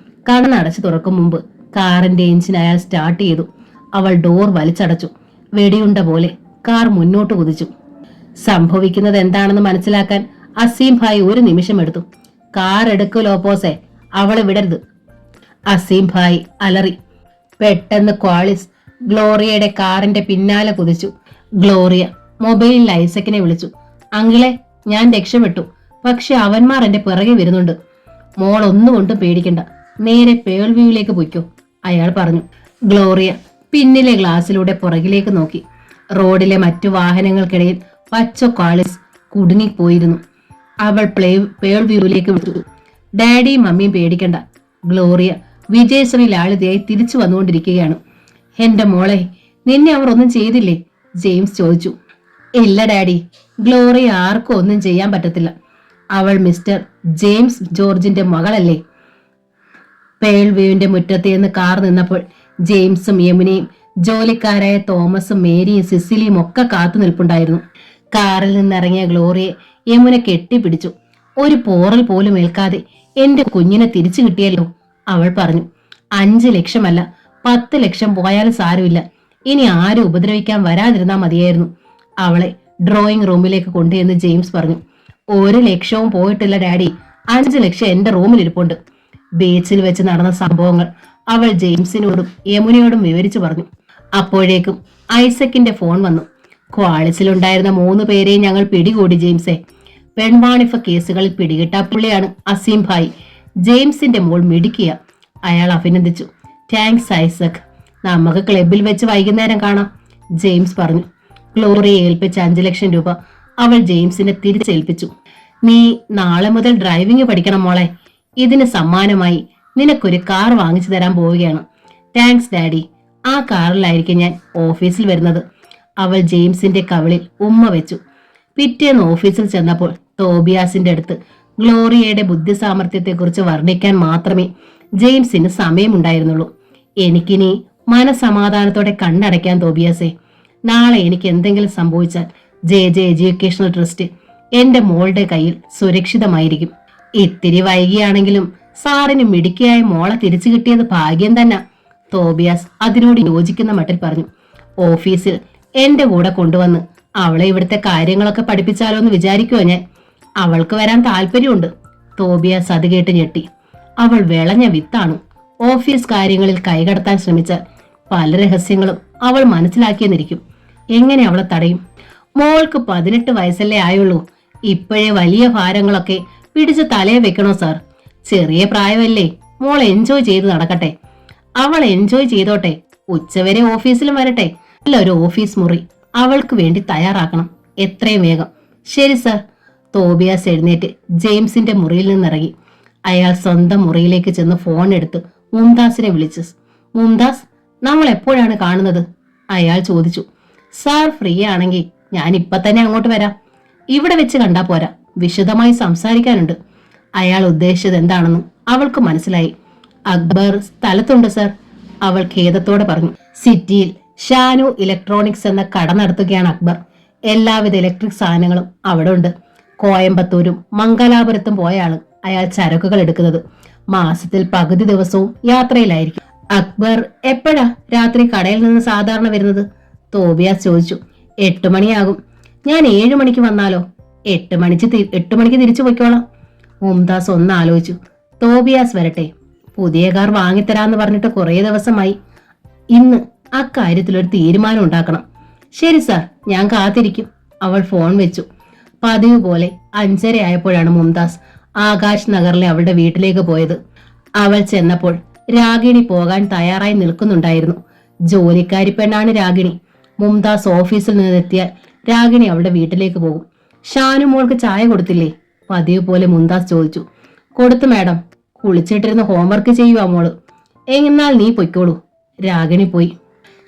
കടന്നടച്ചു തുറക്കും മുമ്പ് കാറിന്റെ എഞ്ചിൻ അയാൾ സ്റ്റാർട്ട് ചെയ്തു. അവൾ ഡോർ വലിച്ചടച്ചു. വെടിയുണ്ട പോലെ കാർ മുന്നോട്ട് കുതിച്ചു. സംഭവിക്കുന്നത് എന്താണെന്ന് മനസ്സിലാക്കാൻ അസീം ഭായ് ഒരു നിമിഷം എടുത്തു. കാർ എടുക്കൂ ലോപ്പോസെ, അവളെ വിടരുത്, അസീം ഭായ് അലറി. പെട്ടെന്ന് ക്വാളിസ് ഗ്ലോറിയയുടെ കാറിന്റെ പിന്നാലെ കുതിച്ചു. ഗ്ലോറിയ മൊബൈലിൽ ഐസക്കിനെ വിളിച്ചു. അങ്കിളെ, ഞാൻ രക്ഷപ്പെട്ടു, പക്ഷെ അവന്മാർ എന്റെ പിറകെ വരുന്നുണ്ട്. മോൾ ഒന്നുകൊണ്ടും പേടിക്കണ്ട, നേരെ പേൾ വ്യൂവിലേക്ക് പൊയ്ക്കോ, അയാൾ പറഞ്ഞു. ഗ്ലോറിയ പിന്നിലെ ഗ്ലാസ്സിലൂടെ പുറകിലേക്ക് നോക്കി. റോഡിലെ മറ്റു വാഹനങ്ങൾക്കിടയിൽ പച്ച ക്വാളിസ് കുടുങ്ങിപ്പോയിരുന്നു. അവൾ പേൾ വ്യൂവിലേക്ക് വിട്ടു. ഡാഡിയും മമ്മിയും പേടിക്കണ്ട, ഗ്ലോറിയ വിജയശ്രീ ലാളിതയായി തിരിച്ചു വന്നുകൊണ്ടിരിക്കുകയാണ്. എന്റെ മോളെ, നിന്നെ അവർ ഒന്നും ചെയ്തില്ലേ? ജെയിംസ് ചോദിച്ചു. ഇല്ല ഡാഡി, ഗ്ലോറിയ ആർക്കും ഒന്നും ചെയ്യാൻ പറ്റത്തില്ല. അവൾ മിസ്റ്റർ ജെയിംസ് ജോർജിന്റെ മകളല്ലേ. പേൾ വ്യൂവിന്റെ മുറ്റത്ത് നിന്ന് കാർ നിന്നപ്പോൾ ജെയിംസും യമുനയും ജോലിക്കാരായ തോമസും മേരിയും സിസിലിയും ഒക്കെ കാത്തു നിൽപ്പുണ്ടായിരുന്നു. കാറിൽ നിന്നിറങ്ങിയ ഗ്ലോറിയെ യമുന കെട്ടിപ്പിടിച്ചു. ഒരു പോറൽ പോലും ഏൽക്കാതെ എന്റെ കുഞ്ഞിനെ തിരിച്ചു കിട്ടിയല്ലോ, അവൾ പറഞ്ഞു. 5 ലക്ഷമല്ല, 10 ലക്ഷം പോയാലും സാരമില്ല, ഇനി ആരും ഉപദ്രവിക്കാൻ വരാതിരുന്നാ മതിയായിരുന്നു. അവളെ ഡ്രോയിങ് റൂമിലേക്ക് കൊണ്ടുവന്ന് ജെയിംസ് പറഞ്ഞു. 1 ലക്ഷവും പോയിട്ടില്ല ഡാഡി, 5 ലക്ഷം എന്റെ റൂമിൽ ഇരിപ്പുണ്ട്. ബീച്ചിൽ വെച്ച് നടന്ന സംഭവങ്ങൾ അവൾ ജെയിംസിനോടും യമുനയോടും വിവരിച്ചു പറഞ്ഞു. അപ്പോഴേക്കും ഐസക്കിന്റെ ഫോൺ വന്നു. ക്വാളിസിലുണ്ടായിരുന്ന 3 പേരെയും ഞങ്ങൾ പിടികൂടി ജെയിംസെ. പെൺവാണിഫ കേസുകളിൽ പിടികിട്ട പുള്ളിയാണ് അസീം ഭായ്. ജെയിംസിന്റെ മോൾ മിടുക്കിയ, അയാൾ അഭിനന്ദിച്ചു. താങ്ക്സ് ഐസക്, നമുക്ക് ക്ലബിൽ വെച്ച് വൈകുന്നേരം കാണാം, ജെയിംസ് പറഞ്ഞു. ഗ്ലോറിയെ ഏൽപ്പിച്ച 5 ലക്ഷം രൂപ അവൾ ജെയിംസിനെ തിരിച്ചേൽപ്പിച്ചു. നീ നാളെ മുതൽ ഡ്രൈവിംഗ് പഠിക്കണം മോളെ. ഇതിന് സമ്മാനമായി നിനക്കൊരു കാർ വാങ്ങിച്ചു തരാൻ പോവുകയാണ്. താങ്ക്സ് ഡാഡി, ആ കാറിലായിരിക്കും ഞാൻ ഓഫീസിൽ വരുന്നത്. അവൾ ജെയിംസിന്റെ കവിളിൽ ഉമ്മ വെച്ചു. പിറ്റേന്ന് ഓഫീസിൽ ചെന്നപ്പോൾ തോബിയാസിന്റെ അടുത്ത് ഗ്ലോറിയയുടെ ബുദ്ധിസാമർഥ്യത്തെക്കുറിച്ച് വർണ്ണിക്കാൻ മാത്രമേ ജെയിംസിന് സമയമുണ്ടായിരുന്നുള്ളൂ. എനിക്കിനി മനസമാധാനത്തോടെ കണ്ണടയ്ക്കാൻ തോബിയാസേ. നാളെ എനിക്ക് എന്തെങ്കിലും സംഭവിച്ചാൽ ജെ എഡ്യൂക്കേഷണൽ ട്രസ്റ്റ് എന്റെ മോളുടെ കയ്യിൽ സുരക്ഷിതമായിരിക്കും. ഇത്തിരി വൈകിയാണെങ്കിലും സാറിന് മിടുക്കിയായ മോളെ തിരിച്ചു കിട്ടിയത് ഭാഗ്യം തന്നെ, തോബിയാസ് അതിനോട് യോജിക്കുന്ന മട്ടിൽ പറഞ്ഞു. ഓഫീസിൽ എന്റെ കൂടെ കൊണ്ടുവന്ന് അവളെ ഇവിടുത്തെ കാര്യങ്ങളൊക്കെ പഠിപ്പിച്ചാലോ എന്ന് വിചാരിക്കുവോ ഞാൻ. അവൾക്ക് വരാൻ താല്പര്യമുണ്ട്. തോബിയാസ് അത് കേട്ട് ഞെട്ടി. അവൾ വിളഞ്ഞ വിത്താണ്. ഓഫീസ് കാര്യങ്ങളിൽ കൈകടത്താൻ ശ്രമിച്ചാൽ പല രഹസ്യങ്ങളും അവൾ മനസ്സിലാക്കിയെന്നിരിക്കും. എങ്ങനെ അവളെ തടയും? മോൾക്ക് 18 വയസ്സല്ലേ ആയുള്ളൂ. ഇപ്പോഴേ വലിയ ഭാരങ്ങളൊക്കെ പിടിച്ച് തലയെ വെക്കണോ സാർ? ചെറിയ പ്രായമല്ലേ, മോൾ എൻജോയ് ചെയ്ത് നടക്കട്ടെ. അവൾ എൻജോയ് ചെയ്തോട്ടെ, ഉച്ചവരെ ഓഫീസിലും വരട്ടെ. ഒരു ഓഫീസ് മുറി അവൾക്ക് വേണ്ടി തയ്യാറാക്കണം, എത്രയും വേഗം. ശരി സാർ. തോബിയാസ് എഴുന്നേറ്റ് ജെയിംസിന്റെ മുറിയിൽ നിന്നിറങ്ങി. അയാൾ സ്വന്തം മുറിയിലേക്ക് ചെന്ന് ഫോൺ എടുത്ത് മുംതാസിനെ വിളിച്ചു. മുംതാസ്, നമ്മൾ എപ്പോഴാണ് കാണുന്നത്? അയാൾ ചോദിച്ചു. സാർ ഫ്രീ ആണെങ്കിൽ ഞാൻ ഇപ്പൊ തന്നെ അങ്ങോട്ട് വരാം. ഇവിടെ വെച്ച് കണ്ടാ പോരാ, വിശദമായി സംസാരിക്കാനുണ്ട്. അയാൾ ഉദ്ദേശിച്ചത് എന്താണെന്ന് അവൾക്ക് മനസ്സിലായി. അക്ബർ സ്ഥലത്തുണ്ട് സർ, അവൾ ഖേദത്തോടെ പറഞ്ഞു. സിറ്റിയിൽ ഷാനു ഇലക്ട്രോണിക്സ് എന്ന കട നടത്തുകയാണ് അക്ബർ. എല്ലാവിധ ഇലക്ട്രിക് സാധനങ്ങളും അവിടെ ഉണ്ട്. കോയമ്പത്തൂരും മംഗലാപുരത്തും പോയാണ് അയാൾ ചരക്കുകൾ എടുക്കുന്നത്. മാസത്തിൽ പകുതി ദിവസവും യാത്രയിലായിരിക്കും. അക്ബർ എപ്പോഴാ രാത്രി കടയിൽ നിന്ന് സാധാരണ വരുന്നത്? തോബിയാസ് ചോദിച്ചു. 8 മണിയാകും. ഞാൻ 7 മണിക്ക് വന്നാലോ? 8 മണിക്ക് തിരിച്ചു പൊയ്ക്കോളാം. മുംതാസ് ഒന്ന് ആലോചിച്ചു. തോബിയാസ് വരട്ടെ, പുതിയ കാർ വാങ്ങിത്തരാന്ന് പറഞ്ഞിട്ട് കുറേ ദിവസമായി. ഇന്ന് അക്കാര്യത്തിലൊരു തീരുമാനം ഉണ്ടാക്കണം. ശരി സാർ, ഞാൻ കാത്തിരിക്കും. അവൾ ഫോൺ വെച്ചു. പതിവ് പോലെ 5:30 ആയപ്പോഴാണ് മുംതാസ് ആകാശ് നഗറിലെ അവളുടെ വീട്ടിലേക്ക് പോയത്. അവൾ ചെന്നപ്പോൾ രാഗിണി പോകാൻ തയ്യാറായി നിൽക്കുന്നുണ്ടായിരുന്നു. ജോലിക്കാരി പെണ്ണാണ് രാഗിണി. മുംതാസ് ഓഫീസിൽ നിന്നെത്തിയാൽ രാഗിണി അവളുടെ വീട്ടിലേക്ക് പോകും. ഷാനു മോൾക്ക് ചായ കൊടുത്തില്ലേ? പതിവ് പോലെ മുംതാസ് ചോദിച്ചു. കൊടുത്തു മാഡം. കുളിച്ചിട്ടിരുന്ന് ഹോംവർക്ക് ചെയ്യുവാ മോള്. എന്നാൽ നീ പൊയ്ക്കോളൂ. രാഗിണി പോയി.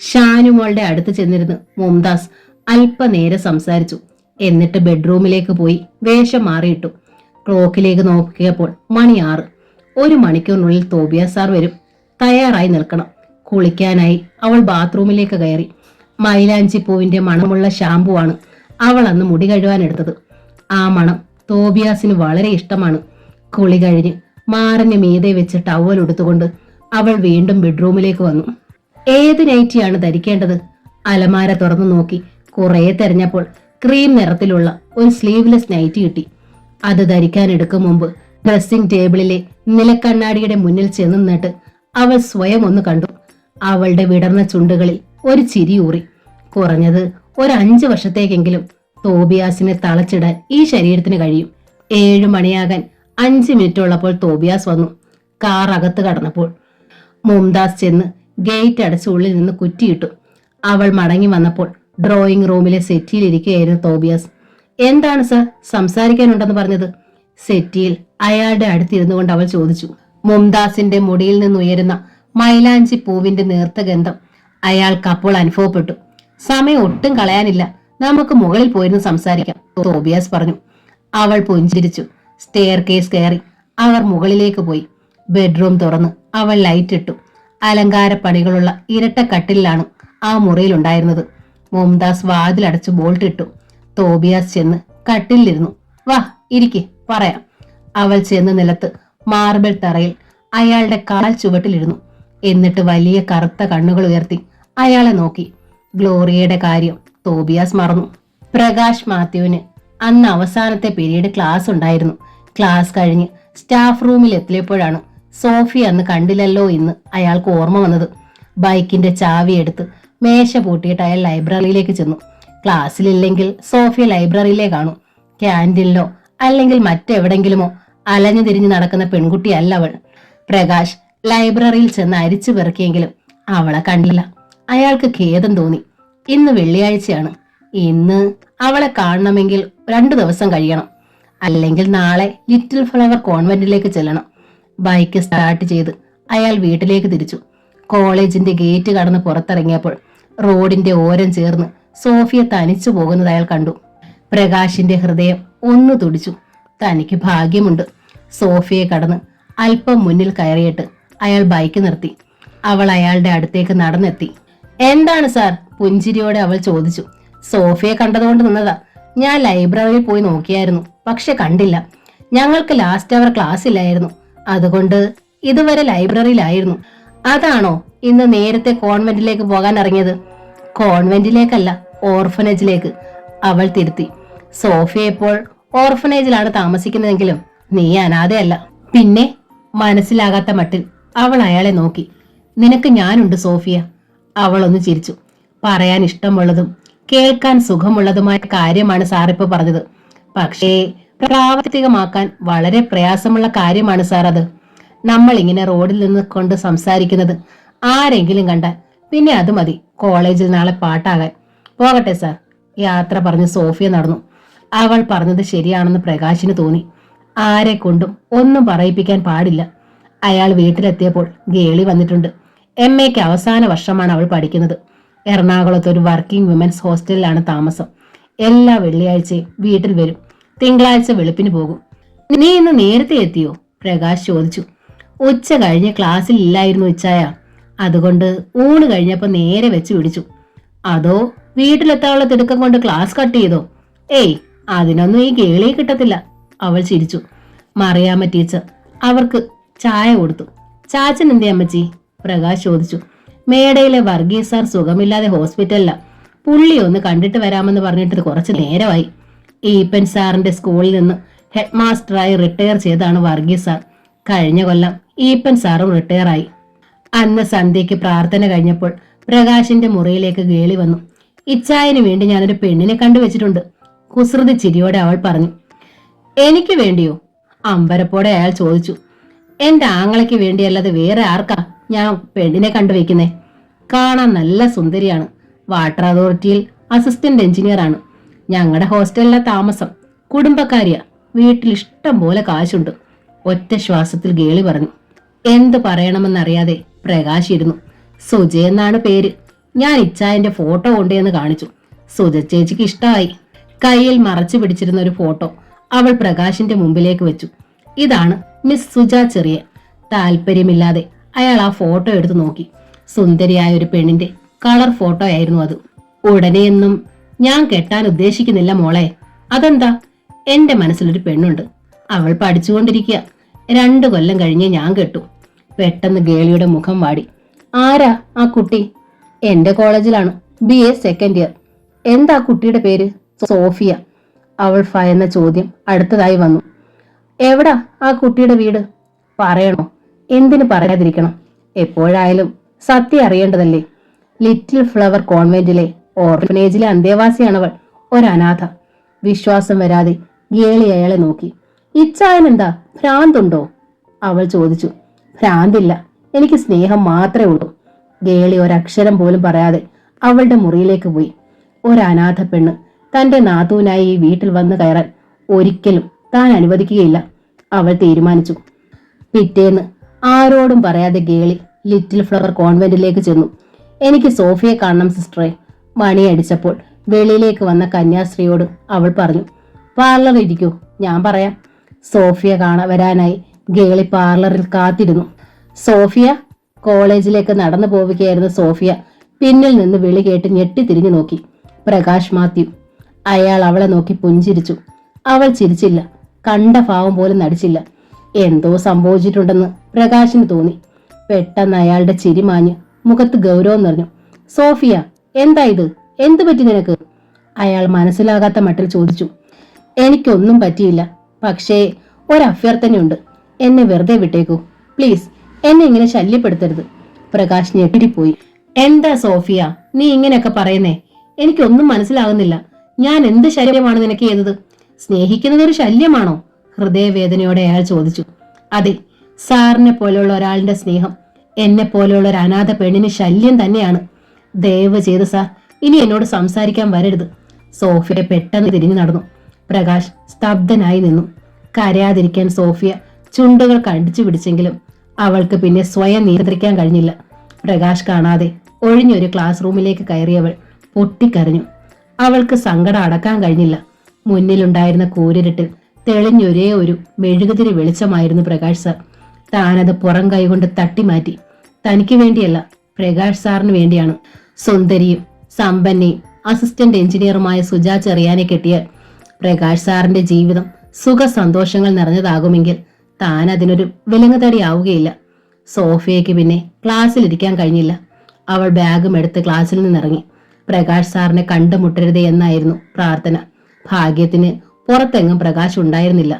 ഷാനു മോളുടെ അടുത്ത് ചെന്നിരുന്ന് മുംതാസ് അല്പനേരം സംസാരിച്ചു. എന്നിട്ട് ബെഡ്റൂമിലേക്ക് പോയി വേഷം മാറിയിട്ടു. ക്ലോക്കിലേക്ക് നോക്കിയപ്പോൾ മണി 6. 1 മണിക്കൂറിനുള്ളിൽ തോബിയാസ് സാർ വരും. തയ്യാറായി നിൽക്കണം. കുളിക്കാനായി അവൾ ബാത്റൂമിലേക്ക് കയറി. മൈലാഞ്ചി പൂവിന്റെ മണമുള്ള ഷാമ്പു ആണ് അവൾ അന്ന് മുടി കഴുകാൻ എടുത്തത്. ആ മണം തോബിയാസിന് വളരെ ഇഷ്ടമാണ്. കുളി കഴിഞ്ഞ് മാറിന് മീതെ വെച്ച് ടവൽ എടുത്തുകൊണ്ട് അവൾ വീണ്ടും ബെഡ്റൂമിലേക്ക് വന്നു. ഏത് നൈറ്റിയാണ് ധരിക്കേണ്ടത്? അലമാര തുറന്നു നോക്കി കുറെ തെരഞ്ഞപ്പോൾ ക്രീം നിറത്തിലുള്ള ഒരു സ്ലീവ്ലെസ് നൈറ്റി കിട്ടി. അത് ധരിക്കാൻ എടുക്കും മുമ്പ് ഡ്രസ്സിംഗ് ടേബിളിലെ നിലക്കണ്ണാടിയുടെ മുന്നിൽ ചെന്ന് നിന്നിട്ട് അവൾ സ്വയം ഒന്ന് കണ്ടു. അവളുടെ വിടർന്ന ചുണ്ടുകളിൽ ഒരു ചിരി ഊറി. കുറഞ്ഞത് ഒരു 5 വർഷത്തേക്കെങ്കിലും തോബിയാസിനെ തളച്ചിടാൻ ഈ ശരീരത്തിന് കഴിയും. 7 മണിയാകാൻ 5 മിനിറ്റ് ഉള്ളപ്പോൾ തോബിയാസ് വന്നു. കാർ അകത്ത് കടന്നപ്പോൾ മുംതാസ് ചെന്ന് ഗേറ്റ് അടച്ച് ഉള്ളിൽ നിന്ന് കുറ്റിയിട്ടു. അവൾ മടങ്ങി വന്നപ്പോൾ ഡ്രോയിങ് റൂമിലെ സെറ്റിയിലിരിക്കുകയായിരുന്നു തോബിയാസ്. എന്താണ് സർ, സംസാരിക്കാനുണ്ടെന്ന് പറഞ്ഞത്? സെറ്റിയിൽ അയാളുടെ അടുത്തിരുന്നു കൊണ്ട് അവൾ ചോദിച്ചു. മുംതാസിന്റെ മുടിയിൽ നിന്നുയരുന്ന മൈലാഞ്ചി പൂവിന്റെ നേർത്ത ഗന്ധം അയാൾക്ക് അപ്പോൾ അനുഭവപ്പെട്ടു. സമയം ഒട്ടും കളയാനില്ല, നമുക്ക് മുകളിൽ പോയിരുന്ന് സംസാരിക്കാം, തോബിയാസ് പറഞ്ഞു. അവൾ പുഞ്ചിരിച്ചു. സ്റ്റെയർ കേസ് കയറി അവർ മുകളിലേക്ക് പോയി. ബെഡ്റൂം തുറന്ന് അവൾ ലൈറ്റ് ഇട്ടു. അലങ്കാര പണികളുള്ള ഇരട്ട കട്ടിലാണ് ആ മുറിയിലുണ്ടായിരുന്നത്. മുംതാസ് വാതിലടച്ച് ബോൾട്ട് ഇട്ടു. തോബിയാസ് ചെന്ന് കട്ടിലിരുന്നു. വാ ഇരിക്കെ, പറയാം. അവൾ ചെന്ന് നിലത്ത് മാർബിൾ തറയിൽ അയാളുടെ കാൽ ചുവട്ടിലിരുന്നു. എന്നിട്ട് വലിയ കറുത്ത കണ്ണുകൾ ഉയർത്തി അയാളെ നോക്കി. ഗ്ലോറിയയുടെ കാര്യം തോബിയാസ് മറന്നു. പ്രകാശ് മാത്യുവിന് അന്ന് അവസാനത്തെ പീരീഡ് ക്ലാസ് ഉണ്ടായിരുന്നു. ക്ലാസ് കഴിഞ്ഞ് സ്റ്റാഫ് റൂമിൽ എത്തിയപ്പോഴാണ് സോഫി അന്ന് കണ്ടില്ലല്ലോ എന്ന് അയാൾക്ക് ഓർമ്മ വന്നത്. ബൈക്കിന്റെ ചാവി എടുത്ത് മേശ പൂട്ടിയിട്ട് അയാൾ ലൈബ്രറിയിലേക്ക് ചെന്നു. ക്ലാസ്സിലില്ലെങ്കിൽ സോഫിയ ലൈബ്രറിയിലേ കാണൂ. ക്യാൻറ്റീനിലോ അല്ലെങ്കിൽ മറ്റെവിടെങ്കിലുമോ അലഞ്ഞു തിരിഞ്ഞു നടക്കുന്ന പെൺകുട്ടിയല്ല അവൾ. പ്രകാശ് ലൈബ്രറിയിൽ ചെന്ന് അരിച്ചു പെറുക്കിയെങ്കിലും അവളെ കണ്ടില്ല. അയാൾക്ക് ഖേദം തോന്നി. ഇന്ന് വെള്ളിയാഴ്ചയാണ്. ഇന്ന് അവളെ കാണണമെങ്കിൽ 2 ദിവസം കഴിയണം. അല്ലെങ്കിൽ നാളെ ലിറ്റിൽ ഫ്ലവർ കോൺവെന്റിലേക്ക് ചെല്ലണം. ബൈക്ക് സ്റ്റാർട്ട് ചെയ്ത് അയാൾ വീട്ടിലേക്ക് തിരിച്ചു. കോളേജിന്റെ ഗേറ്റ് കടന്ന് പുറത്തിറങ്ങിയപ്പോൾ റോഡിന്റെ ഓരം ചേർന്ന് സോഫിയ തനിച്ചു പോകുന്നത് അയാൾ കണ്ടു. പ്രകാശിന്റെ ഹൃദയം ഒന്ന് തുടിച്ചു. തനിക്ക് ഭാഗ്യമുണ്ട്. സോഫിയെ കടന്ന് അല്പം മുന്നിൽ കയറിയിട്ട് അയാൾ ബൈക്ക് നിർത്തി. അവൾ അയാളുടെ അടുത്തേക്ക് നടന്നെത്തി. എന്താണ് സാർ, പുഞ്ചിരിയോടെ അവൾ ചോദിച്ചു. സോഫിയെ കണ്ടതുകൊണ്ട് നിന്നതാ. ഞാൻ ലൈബ്രറിയിൽ പോയി നോക്കിയായിരുന്നു, പക്ഷെ കണ്ടില്ല. ഞങ്ങൾക്ക് ലാസ്റ്റ് അവർ ക്ലാസ് ഇല്ലായിരുന്നു, അതുകൊണ്ട് ഇതുവരെ ലൈബ്രറിയിലായിരുന്നു. അതാണോ ഇന്ന് നേരത്തെ കോൺവെന്റിലേക്ക് പോകാൻ ഇറങ്ങിയത്? കോൺവെന്റിലേക്കല്ല, ഓർഫനേജിലേക്ക്, അവൾ തിരുത്തി. സോഫിയ ഇപ്പോൾ ഓർഫനേജിലാണ് താമസിക്കുന്നതെങ്കിലും നീ അനാഥയല്ല. പിന്നെ മനസ്സിലാകാത്ത മട്ടിൽ അവൾ അയാളെ നോക്കി. നിനക്ക് ഞാനുണ്ട് സോഫിയ. അവൾ ഒന്ന് ചിരിച്ചു. പറയാൻ ഇഷ്ടമുള്ളതും കേൾക്കാൻ സുഖമുള്ളതുമായ കാര്യമാണ് സാറിപ്പോ പറഞ്ഞത്. പക്ഷേ പ്രാവർത്തികമാക്കാൻ വളരെ പ്രയാസമുള്ള കാര്യമാണ് സാർ അത്. നമ്മൾ ഇങ്ങനെ റോഡിൽ നിന്ന് കൊണ്ട് സംസാരിക്കുന്നത് ആരെങ്കിലും കണ്ടാൽ പിന്നെ അത് മതി കോളേജിൽ നാളെ പാട്ടാകാൻ. പോകട്ടെ സാർ. യാത്ര പറഞ്ഞ് സോഫിയ നടന്നു. അവൾ പറഞ്ഞത് ശരിയാണെന്ന് പ്രകാശിന് തോന്നി. ആരെ കൊണ്ടും ഒന്നും പറയിപ്പിക്കാൻ പാടില്ല. അയാൾ വീട്ടിലെത്തിയപ്പോൾ ഗേളി വന്നിട്ടുണ്ട്. MA-ക്ക് അവസാന വർഷമാണ് അവൾ പഠിക്കുന്നത്. എറണാകുളത്ത് ഒരു വർക്കിംഗ് വിമൻസ് ഹോസ്റ്റലിലാണ് താമസം. എല്ലാ വെള്ളിയാഴ്ചയും വീട്ടിൽ വരും. തിങ്കളാഴ്ച വെളുപ്പിന് പോകും. നീ ഇന്ന് നേരത്തെ എത്തിയോ? പ്രകാശ് ചോദിച്ചു. ഉച്ച കഴിഞ്ഞ് ക്ലാസ്സിൽ ഇല്ലായിരുന്നു ഇച്ചായ, അതുകൊണ്ട് ഊണ് കഴിഞ്ഞപ്പോ നേരെ വെച്ച് പിടിച്ചു. അതോ വീട്ടിലെത്താനുള്ള തിടുക്കം കൊണ്ട് ക്ലാസ് കട്ട് ചെയ്തോ? ഏയ്, അതിനൊന്നും ഈ കേളിയെ കിട്ടത്തില്ല. അവൾ ചിരിച്ചു. മറിയാമ്മ ടീച്ചർ അവർക്ക് ചായ കൊടുത്തു. ചാച്ചൻ എന്തേ അമ്മച്ചി? പ്രകാശ് ചോദിച്ചു. മേടയിലെ വർഗീസ് സാർ സുഖമില്ലാതെ ഹോസ്പിറ്റലില. പുള്ളി ഒന്ന് കണ്ടിട്ട് വരാമെന്ന് പറഞ്ഞിട്ട് കുറച്ച് നേരമായി. ഈപ്പൻ സാറിന്റെ സ്കൂളിൽ നിന്ന് ഹെഡ് മാസ്റ്ററായി റിട്ടയർ ചെയ്താണ് വർഗീസ് സാർ. കഴിഞ്ഞ കൊല്ലം ഈപ്പൻ സാറും റിട്ടയറായി. അന്ന് സന്ധ്യയ്ക്ക് പ്രാർത്ഥന കഴിഞ്ഞപ്പോൾ പ്രകാശിന്റെ മുറിയിലേക്ക് ഗേളി വന്നു. ഇച്ചായന് വേണ്ടി ഞാനൊരു പെണ്ണിനെ കണ്ടുവച്ചിട്ടുണ്ട്. കുസൃതി ചിരിയോടെ അവൾ പറഞ്ഞു. എനിക്ക് വേണ്ടിയോ? അമ്പരപ്പോടെ അയാൾ ചോദിച്ചു. എന്റെ ആങ്ങളയ്ക്ക് വേണ്ടിയല്ലാതെ വേറെ ആർക്കാ ഞാൻ പെണ്ണിനെ കണ്ടുവയ്ക്കുന്നേ? കാണാൻ നല്ല സുന്ദരിയാണ്. വാട്ടർ അതോറിറ്റിയിൽ അസിസ്റ്റന്റ് എഞ്ചിനീയർ ആണ്. ഞങ്ങളുടെ ഹോസ്റ്റലിലെ താമസം. കുടുംബക്കാരിയാ. വീട്ടിൽ ഇഷ്ടം പോലെ കാശുണ്ട്. ഒറ്റ ശ്വാസത്തിൽ ഗേളി പറഞ്ഞു. എന്ത് പറയണമെന്നറിയാതെ പ്രകാശ് ഇരുന്നു. സുജ എന്നാണ് പേര്. ഞാൻ ഇച്ചായന്റെ ഫോട്ടോ കൊണ്ടുവന്ന് കാണിച്ചു. സുജ ചേച്ചിക്ക് ഇഷ്ടമായി. കയ്യിൽ മറച്ചു പിടിച്ചിരുന്ന ഒരു ഫോട്ടോ അവൾ പ്രകാശിന്റെ മുമ്പിലേക്ക് വെച്ചു. ഇതാണ് മിസ് സുജ ചെറിയ. താല്പര്യമില്ലാതെ അയാൾ ആ ഫോട്ടോ എടുത്തു നോക്കി. സുന്ദരിയായ ഒരു പെണ്ണിന്റെ കളർ ഫോട്ടോ ആയിരുന്നു അത്. ഉടനെയൊന്നും ഞാൻ കെട്ടാൻ ഉദ്ദേശിക്കുന്നില്ല മോളെ. അതെന്താ? എന്റെ മനസ്സിലൊരു പെണ്ണുണ്ട്. അവൾ പഠിച്ചുകൊണ്ടിരിക്കുക. 2 കൊല്ലം കഴിഞ്ഞ് ഞാൻ കെട്ടു. പെട്ടെന്ന് ഗേളിയുടെ മുഖം വാടി. ആരാ ആ കുട്ടി? എന്റെ കോളേജിലാണ്, BA സെക്കൻഡ് ഇയർ. എന്താ കുട്ടിയുടെ പേര്? സോഫിയ. അവൾ ഭയന്ന ചോദ്യം അടുത്തതായി വന്നു. എവിടാ ആ കുട്ടിയുടെ വീട്? പറയണോ? എന്തിനു പറയാതിരിക്കണം? എപ്പോഴായാലും സത്യം അറിയേണ്ടതല്ലേ. Little flower കോൺവെന്റിലെ ഓർഫനേജിലെ അന്തേവാസിയാണവൾ. ഒരനാഥ. വിശ്വാസം വരാതെ ഗേളി അയാളെ നോക്കി. ഇച്ചായനെന്താ, ഭ്രാന്തുണ്ടോ? അവൾ ചോദിച്ചു. ഭ്രാന്തില്ല, എനിക്ക് സ്നേഹം മാത്രമേ ഉള്ളൂ. ഗേളി ഒരക്ഷരം പോലും പറയാതെ അവളുടെ മുറിയിലേക്ക് പോയി. ഒരനാഥ പെണ്ണ് തന്റെ നാത്തൂനായി ഈ വീട്ടിൽ വന്ന് കയറാൻ ഒരിക്കലും താൻ അനുവദിക്കുകയില്ല, അവൾ തീരുമാനിച്ചു. പിറ്റേന്ന് ആരോടും പറയാതെ ഗേളി ലിറ്റിൽ ഫ്ലവർ കോൺവെന്റിലേക്ക് ചെന്നു. എനിക്ക് സോഫിയെ കാണണം സിസ്റ്ററെ. മണിയടിച്ചപ്പോൾ വെളിയിലേക്ക് വന്ന കന്യാസ്ത്രീയോട് അവൾ പറഞ്ഞു. പാർലറിൽ ഇരിക്കൂ, ഞാൻ പറയാം. സോഫിയ വരാനായി ഗേളി പാർലറിൽ കാത്തിരുന്നു. സോഫിയ? കോളേജിലേക്ക് നടന്നു പോവുകയായിരുന്ന സോഫിയ പിന്നിൽ നിന്ന് വിളി കേട്ട് ഞെട്ടിത്തിരിഞ്ഞു നോക്കി. പ്രകാശ് മാത്യു. അയാൾ അവളെ നോക്കി പുഞ്ചിരിച്ചു. അവൾ ചിരിച്ചില്ല, കണ്ട ഭാവം പോലും നടിച്ചില്ല. എന്തോ സംഭവിച്ചിട്ടുണ്ടെന്ന് പ്രകാശിന് തോന്നി. പെട്ടെന്ന് അയാളുടെ ചിരി മാഞ്ഞ് മുഖത്ത് ഗൗരവം നിറഞ്ഞു. സോഫിയ, എന്താ ഇത്? എന്തു പറ്റി നിനക്ക്? അയാൾ മനസ്സിലാകാത്ത മട്ടിൽ ചോദിച്ചു. എനിക്കൊന്നും പറ്റിയില്ല, പക്ഷേ ഒരഭ്യർത്ഥനയുണ്ട്. എന്നെ വെറുതെ വിട്ടേക്കൂ പ്ലീസ്. എന്നെ ഇങ്ങനെ ശല്യപ്പെടുത്തരുത്. പ്രകാശ് ഞെട്ടിപ്പോയി. എന്താ സോഫിയ നീ ഇങ്ങനെയൊക്കെ പറയുന്നേ? എനിക്കൊന്നും മനസ്സിലാകുന്നില്ല. ഞാൻ എന്ത് ശല്യമാണ് നിനക്ക് ചെയ്തത്? സ്നേഹിക്കുന്നത് ഒരു ശല്യമാണോ? ഹൃദയവേദനയോടെ അയാൾ ചോദിച്ചു. അതെ, സാറിനെ പോലെയുള്ള ഒരാളിന്റെ സ്നേഹം എന്നെ പോലെയുള്ള ഒരു അനാഥ പെണ്ണിന് ശല്യം തന്നെയാണ്. ദയവ് ചെയ്ത് സാർ ഇനി എന്നോട് സംസാരിക്കാൻ വരരുത്. സോഫിയ പെട്ടെന്ന് തിരിഞ്ഞു നടന്നു. പ്രകാശ് സ്തബ്ധനായി നിന്നു. കരയാതിരിക്കാൻ സോഫിയ ചുണ്ടുകൾ കടിച്ചു പിടിച്ചെങ്കിലും അവൾക്ക് പിന്നെ സ്വയം നിയന്ത്രിക്കാൻ കഴിഞ്ഞില്ല. പ്രകാശ് കാണാതെ ഒഴിഞ്ഞൊരു ക്ലാസ് റൂമിലേക്ക് കയറിയവൾ പൊട്ടിക്കരഞ്ഞു. അവൾക്ക് സങ്കടം അടക്കാൻ കഴിഞ്ഞില്ല. മുന്നിലുണ്ടായിരുന്ന കൂരിരുട്ടിൽ തെളിഞ്ഞൊരേ ഒരു മെഴുകുതിരി വെളിച്ചമായിരുന്നു പ്രകാശ് സാർ. താനത് പുറം കൈകൊണ്ട് തട്ടിമാറ്റി. തനിക്ക് വേണ്ടിയല്ല, പ്രകാശ് സാറിന് വേണ്ടിയാണ്. സുന്ദരിയും സമ്പന്നയും അസിസ്റ്റന്റ് എഞ്ചിനീയറുമായ സുജാ ചെറിയാനെ കെട്ടിയാൽ പ്രകാശ് സാറിന്റെ ജീവിതം സുഖ സന്തോഷങ്ങൾ നിറഞ്ഞതാകുമെങ്കിൽ താൻ അതിനൊരു വിലങ്ങുതടിയാവുകയില്ല. സോഫിയയ്ക്ക് പിന്നെ ക്ലാസ്സിലിരിക്കാൻ കഴിഞ്ഞില്ല. അവൾ ബാഗും എടുത്ത് ക്ലാസ്സിൽ നിന്നിറങ്ങി. പ്രകാശ് സാറിനെ കണ്ടുമുട്ടരുതേ എന്നായിരുന്നു പ്രാർത്ഥന. ഭാഗ്യത്തിന് പുറത്തെങ്ങും പ്രകാശ് ഉണ്ടായിരുന്നില്ല.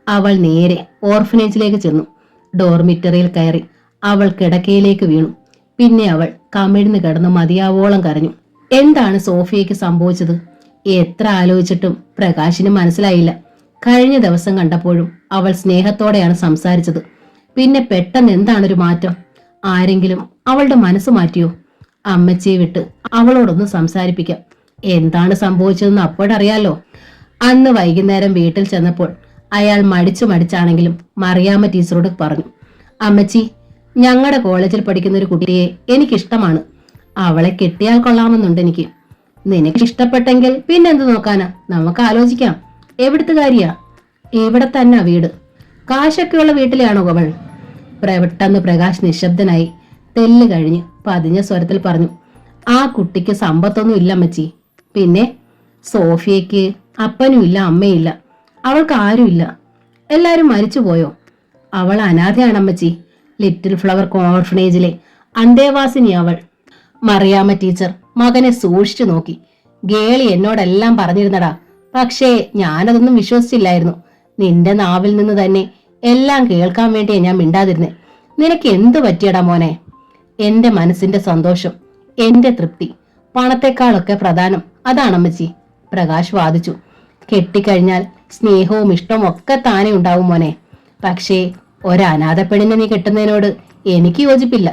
അവൾ നേരെ ഓർഫനേജിലേക്ക് ചെന്നു. ഡോർമിറ്ററിയിൽ കയറി അവൾ കിടക്കയിലേക്ക് വീണു. പിന്നെ അവൾ കമിഴ്ന്ന് കിടന്ന് മതിയാവോളം കരഞ്ഞു. എന്താണ് സോഫിയയ്ക്ക് സംഭവിച്ചത്? എത്ര ആലോചിച്ചിട്ടും പ്രകാശിന് മനസ്സിലായില്ല. കഴിഞ്ഞ ദിവസം കണ്ടപ്പോഴും അവൾ സ്നേഹത്തോടെയാണ് സംസാരിച്ചത്. പിന്നെ പെട്ടെന്ന് എന്താണൊരു മാറ്റം? ആരെങ്കിലും അവളുടെ മനസ്സ് മാറ്റിയോ? അമ്മച്ചിയെ വിട്ട് അവളോടൊന്ന് സംസാരിപ്പിക്കാം. എന്താണ് സംഭവിച്ചതെന്ന് അപ്പോഴറിയാലോ. അന്ന് വൈകുന്നേരം വീട്ടിൽ ചെന്നപ്പോൾ അയാൾ മടിച്ചാണെങ്കിലും മറിയാമ്മ ടീച്ചറോട് പറഞ്ഞു. അമ്മച്ചി, ഞങ്ങളുടെ കോളേജിൽ പഠിക്കുന്ന ഒരു കുട്ടിയെ എനിക്കിഷ്ടമാണ്. അവളെ കെട്ടിയാൽ കൊള്ളാമെന്നുണ്ട് എനിക്ക്. നിനക്ക് ഇഷ്ടപ്പെട്ടെങ്കിൽ പിന്നെന്ത് നോക്കാനാ, നമുക്ക് ആലോചിക്കാം. എവിടുത്തെ കാര്യാ? ഇവിടെ തന്നെ വീട്. കാശൊക്കെയുള്ള വീട്ടിലാണോ അവൾ? പെട്ടെന്ന് പ്രകാശ് നിശബ്ദനായി. തെല്ല് കഴിഞ്ഞ് പതിഞ്ഞ സ്വരത്തിൽ പറഞ്ഞു. ആ കുട്ടിക്ക് സമ്പത്തൊന്നും ഇല്ല അമ്മച്ചി. പിന്നെ സോഫിയയ്ക്ക് അപ്പനും ഇല്ല, അമ്മയില്ല. അവൾക്ക് ആരുമില്ല. എല്ലാരും മരിച്ചുപോയോ? അവൾ അനാഥയാണ് അമ്മച്ചി. ലിറ്റിൽ ഫ്ലവർ ഓർഫനേജിലെ അന്തേവാസിനി അവൾ. മറിയാമ്മ ടീച്ചർ മകനെ സൂക്ഷിച്ചു നോക്കി. ഗേളി എന്നോടെല്ലാം പറഞ്ഞിരുന്നടാ, പക്ഷേ ഞാനതൊന്നും വിശ്വസിച്ചില്ലായിരുന്നു. നിന്റെ നാവിൽ നിന്ന് തന്നെ എല്ലാം കേൾക്കാൻ വേണ്ടിയാ ഞാൻ മിണ്ടാതിരുന്നേ. നിനക്ക് എന്തു പറ്റിയടാ മോനെ? എന്റെ മനസ്സിന്റെ സന്തോഷം, എന്റെ തൃപ്തി, പണത്തെക്കാളൊക്കെ പ്രധാനം അതാണമ്മച്ചി, പ്രകാശ് വാദിച്ചു. കെട്ടിക്കഴിഞ്ഞാൽ സ്നേഹവും ഇഷ്ടവും ഒക്കെ താനേ ഉണ്ടാവും മോനെ. പക്ഷേ ഒരനാഥ പെണ്ണിനെ നീ കെട്ടുന്നതിനോട് എനിക്ക് യോജിപ്പില്ല.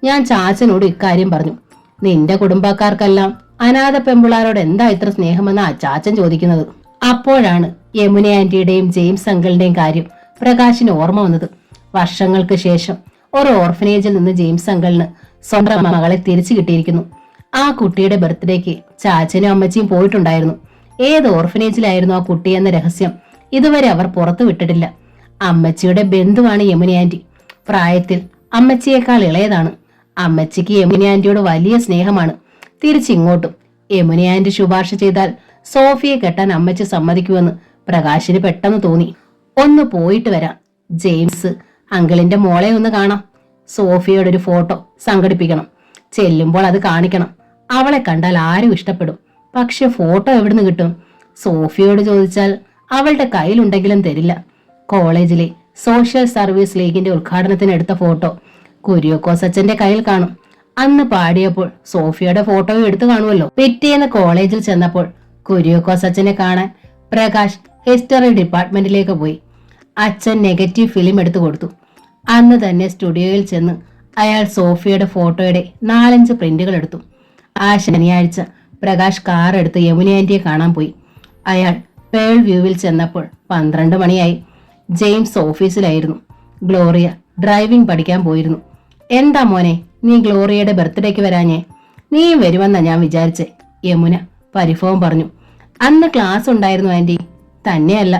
ഞാൻ ചാച്ചനോട് ഇക്കാര്യം പറഞ്ഞു. നിന്റെ കുടുംബക്കാർക്കെല്ലാം അനാഥ പെമ്പിളാരോട് എന്താ ഇത്ര സ്നേഹമെന്നാ ചാച്ചൻ ചോദിക്കുന്നത്. അപ്പോഴാണ് യമുന ആന്റിയുടെയും ജെയിംസ് അങ്കിളിന്റെയും കാര്യം പ്രകാശിന് ഓർമ്മ വന്നത്. വർഷങ്ങൾക്ക് ശേഷം ഒരു ഓർഫനേജിൽ നിന്ന് ജെയിംസ് അങ്കിളിന് സ്വന്തം മകളെ തിരിച്ചു കിട്ടിയിരിക്കുന്നു. ആ കുട്ടിയുടെ ബർത്ത്ഡേക്ക് ചാച്ചനും അമ്മച്ചിയും പോയിട്ടുണ്ടായിരുന്നു. ഏത് ഓർഫനേജിലായിരുന്നു ആ കുട്ടിയെന്ന രഹസ്യം ഇതുവരെ അവർ പുറത്തു വിട്ടിട്ടില്ല. അമ്മച്ചിയുടെ ബന്ധുവാണ് യമുന ആന്റി. പ്രായത്തിൽ അമ്മച്ചിയേക്കാൾ ഇളയതാണ്. അമ്മച്ചിക്ക് യമുന ആന്റിയോട് വലിയ സ്നേഹമാണ്. തിരിച്ചിങ്ങോട്ടും യമുന ആന്റി ശുപാർശ ചെയ്താൽ സോഫിയെ കെട്ടാൻ അമ്മച്ചി സമ്മതിക്കുമെന്ന് പ്രകാശിന് പെട്ടെന്ന് തോന്നി. ഒന്ന് പോയിട്ട് വരാം. ജെയിംസ് അങ്കിളിന്റെ മോളെ ഒന്ന് കാണാം. സോഫിയുടെ ഒരു ഫോട്ടോ സംഘടിപ്പിക്കണം. ചെല്ലുമ്പോൾ അത് കാണിക്കണം. അവളെ കണ്ടാൽ ആരും ഇഷ്ടപ്പെടും. പക്ഷെ ഫോട്ടോ എവിടുന്ന് കിട്ടും? സോഫിയോട് ചോദിച്ചാൽ അവളുടെ കയ്യിലുണ്ടെങ്കിലും തരില്ല. കോളേജിലെ സോഷ്യൽ സർവീസ് ലീഗിന്റെ ഉദ്ഘാടനത്തിന് എടുത്ത ഫോട്ടോ കുര്യാക്കോസ് അച്ഛന്റെ കയ്യിൽ കാണും. അന്ന് പാടിയപ്പോൾ സോഫിയയുടെ ഫോട്ടോയും എടുത്തു കാണുമല്ലോ. പിറ്റേന്ന് കോളേജിൽ ചെന്നപ്പോൾ കുര്യാക്കോസ് അച്ഛനെ കാണാൻ പ്രകാശ് ഹിസ്റ്ററി ഡിപ്പാർട്ട്മെന്റിലേക്ക് പോയി. അച്ഛൻ നെഗറ്റീവ് ഫിലിം എടുത്തു കൊടുത്തു. അന്ന് തന്നെ സ്റ്റുഡിയോയിൽ ചെന്ന് അയാൾ സോഫിയയുടെ ഫോട്ടോയുടെ 4-5 പ്രിന്റുകൾ എടുത്തു. ആ ശനിയാഴ്ച പ്രകാശ് കാർ എടുത്ത് യമുന ആന്റിയെ കാണാൻ പോയി. അയാൾ പേൾ വ്യൂവിൽ ചെന്നപ്പോൾ 12 മണിയായി. ജെയിംസ് ഓഫീസിലായിരുന്നു. ഗ്ലോറിയ ഡ്രൈവിംഗ് പഠിക്കാൻ പോയിരുന്നു. എന്താ മോനെ, നീ ഗ്ലോറിയയുടെ ബർത്ത്ഡേക്ക് വരാഞ്ഞേ? നീയും വരുമെന്നാ ഞാൻ വിചാരിച്ചേ, യമുന പരിഭവം പറഞ്ഞു. അന്ന് ക്ലാസ് ഉണ്ടായിരുന്നു ആന്റി. തന്നെയല്ല,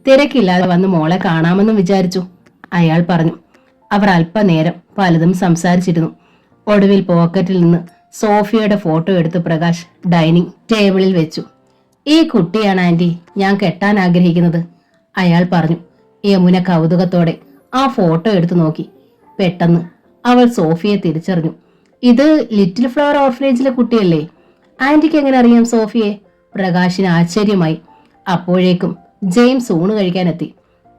തിരക്കില്ലാതെ വന്ന് മോളെ കാണാമെന്നും വിചാരിച്ചു, അയാൾ പറഞ്ഞു. അവർ അല്പനേരം പലതും സംസാരിച്ചിരുന്നു. ഒടുവിൽ പോക്കറ്റിൽ നിന്ന് സോഫിയയുടെ ഫോട്ടോ എടുത്ത് പ്രകാശ് ഡൈനിങ് ടേബിളിൽ വെച്ചു. ഈ കുട്ടിയാണ് ആന്റി ഞാൻ കെട്ടാൻ ആഗ്രഹിക്കുന്നത്, അയാൾ പറഞ്ഞു. യമുന കൗതുകത്തോടെ ആ ഫോട്ടോ എടുത്തു നോക്കി. പെട്ടെന്ന് അവൾ സോഫിയെ തിരിച്ചറിഞ്ഞു. ഇത് ലിറ്റിൽ ഫ്ലവർ ഓർഫനേജിലെ കുട്ടിയല്ലേ? ആന്റിക്ക് എങ്ങനെ അറിയാം സോഫിയെ? പ്രകാശിന് ആശ്ചര്യമായി. അപ്പോഴേക്കും ജെയിംസ് ഊണ് കഴിക്കാനെത്തി.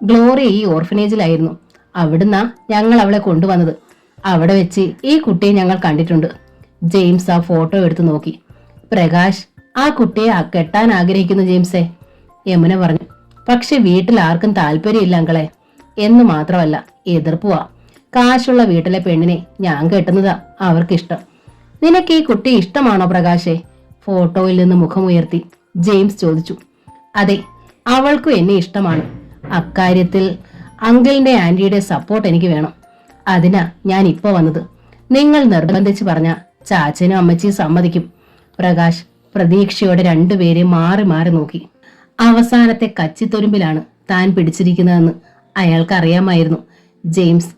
ഗ്ലോറിയ ഈ ഓർഫനേജിലായിരുന്നു. അവിടുന്നാ ഞങ്ങൾ അവളെ കൊണ്ടുവന്നത്. അവിടെ വെച്ച് ഈ കുട്ടിയെ ഞങ്ങൾ കണ്ടിട്ടുണ്ട്. ജെയിംസ് ആ ഫോട്ടോ എടുത്തു നോക്കി. പ്രകാശ് ആ കുട്ടിയെ കെട്ടാൻ ആഗ്രഹിക്കുന്നു ജെയിംസേ, യമുന പറഞ്ഞു. പക്ഷെ വീട്ടിൽ ആർക്കും താല്പര്യമില്ല അങ്കളെ. എന്ന് മാത്രമല്ല എതിർപ്പുവാ. കാശുള്ള വീട്ടിലെ പെണ്ണിനെ ഞാൻ കെട്ടുന്നതാ അവർക്കിഷ്ടം. നിനക്ക് ഈ കുട്ടി ഇഷ്ടമാണോ പ്രകാശേ? ഫോട്ടോയിൽ നിന്ന് മുഖമുയർത്തി ജെയിംസ് ചോദിച്ചു. അതെ, അവൾക്കും എന്നെ ഇഷ്ടമാണ്. അക്കാര്യത്തിൽ അങ്കിളിന്റെ ആന്റിയുടെ സപ്പോർട്ട് എനിക്ക് വേണം. അതിനാ ഞാൻ ഇപ്പൊ വന്നത്. നിങ്ങൾ നിർബന്ധിച്ച് പറഞ്ഞ ചാച്ചനും അമ്മച്ചിയും സമ്മതിക്കും. പ്രകാശ് പ്രതീക്ഷയോടെ രണ്ടുപേരെയും മാറി മാറി നോക്കി. അവസാനത്തെ കച്ചിത്തൊരുമ്പിലാണ് താൻ പിടിച്ചിരിക്കുന്നതെന്ന് അയാൾക്കറിയാമായിരുന്നു. ജെയിംസ്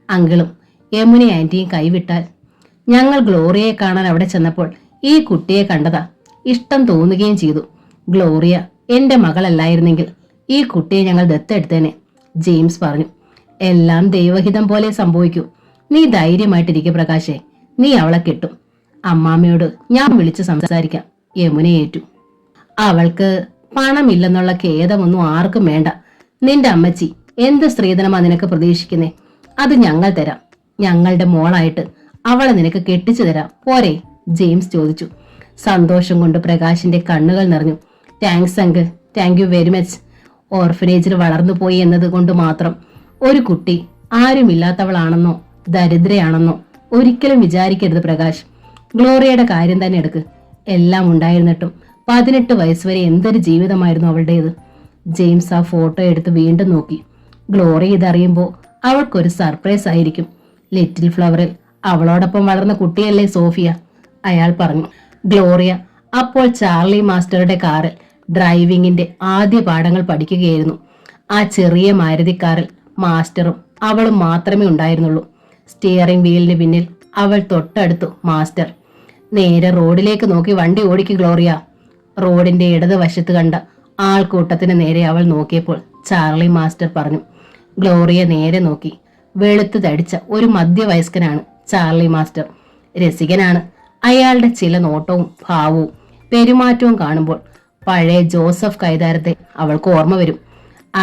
അങ്കിളും യമുന ആന്റിയും കൈവിട്ടാൽ. ഞങ്ങൾ ഗ്ലോറിയയെ കാണാൻ അവിടെ ചെന്നപ്പോൾ ഈ കുട്ടിയെ കണ്ടതാ. ഇഷ്ടം തോന്നുകയും ചെയ്തു. ഗ്ലോറിയ എന്റെ മകളല്ലായിരുന്നെങ്കിൽ ഈ കുട്ടിയെ ഞങ്ങൾ ദത്തെടുത്തേനെ, ജെയിംസ് പറഞ്ഞു. എല്ലാം ദൈവഹിതം പോലെ സംഭവിക്കൂ. നീ ധൈര്യമായിട്ടിരിക്കെ പ്രകാശേ, നീ അവളെ കെട്ടും. അമ്മാമ്മയോട് ഞാൻ വിളിച്ച് സംസാരിക്കാം, യമുന ഏറ്റു. അവൾക്ക് പണമില്ലെന്നുള്ള ഖേദമൊന്നും ആർക്കും വേണ്ട. നിന്റെ അമ്മച്ചി എന്ത് സ്ത്രീധനമാ നിനക്ക് പ്രതീക്ഷിക്കുന്നേ? അത് ഞങ്ങൾ തരാം. ഞങ്ങളുടെ മോളായിട്ട് അവളെ നിനക്ക് കെട്ടിച്ചു തരാം, പോരെ? ജെയിംസ് ചോദിച്ചു. സന്തോഷം കൊണ്ട് പ്രകാശിന്റെ കണ്ണുകൾ നിറഞ്ഞു. Thanks uncle, thank you very much. ഓർഫനേജിൽ വളർന്നു പോയി എന്നത് കൊണ്ട് മാത്രം ഒരു കുട്ടി ആരുമില്ലാത്തവളാണെന്നോ ദരിദ്രയാണെന്നോ ഒരിക്കലും വിചാരിക്കരുത് പ്രകാശ്. ഗ്ലോറിയയുടെ കാര്യം തന്നെ എടുക്ക്. എല്ലാം ഉണ്ടായിരുന്നിട്ടും 18 വയസ്സുവരെ എന്തൊരു ജീവിതമായിരുന്നു അവളുടേത്. ജെയിംസ് ആ ഫോട്ടോ എടുത്ത് വീണ്ടും നോക്കി. ഗ്ലോറിയ ഇതറിയുമ്പോൾ അവൾക്കൊരു സർപ്രൈസ് ആയിരിക്കും. ലിറ്റിൽ ഫ്ലവറിൽ അവളോടൊപ്പം വളർന്ന കുട്ടിയല്ലേ സോഫിയ, അയാൾ പറഞ്ഞു. ഗ്ലോറിയ അപ്പോൾ ചാർലി മാസ്റ്ററുടെ കാറിൽ ഡ്രൈവിംഗിന്റെ ആദ്യ പാഠങ്ങൾ പഠിക്കുകയായിരുന്നു. ആ ചെറിയ മാരുതി കാറിൽ മാസ്റ്ററും അവളും മാത്രമേ ഉണ്ടായിരുന്നുള്ളൂ. സ്റ്റിയറിംഗ് വീലിന് പിന്നിൽ അവൾ തൊട്ടടുത്തു മാസ്റ്റർ. നേരെ റോഡിലേക്ക് നോക്കി വണ്ടി ഓടിക്ക് ഗ്ലോറിയ. റോഡിന്റെ ഇടതുവശത്ത് കണ്ട ആൾക്കൂട്ടത്തിന് നേരെ അവൾ നോക്കിയപ്പോൾ ചാർലി മാസ്റ്റർ പറഞ്ഞു. ഗ്ലോറിയ നേരെ നോക്കി. വെളുത്തു തടിച്ച ഒരു മധ്യവയസ്കനാണ് ചാർലി മാസ്റ്റർ. രസികനാണ്. അയാളുടെ ചില നോട്ടവും ഭാവവും പെരുമാറ്റവും കാണുമ്പോൾ പഴയ ജോസഫ് കൈതാരത്തെ അവൾക്ക് ഓർമ്മ വരും.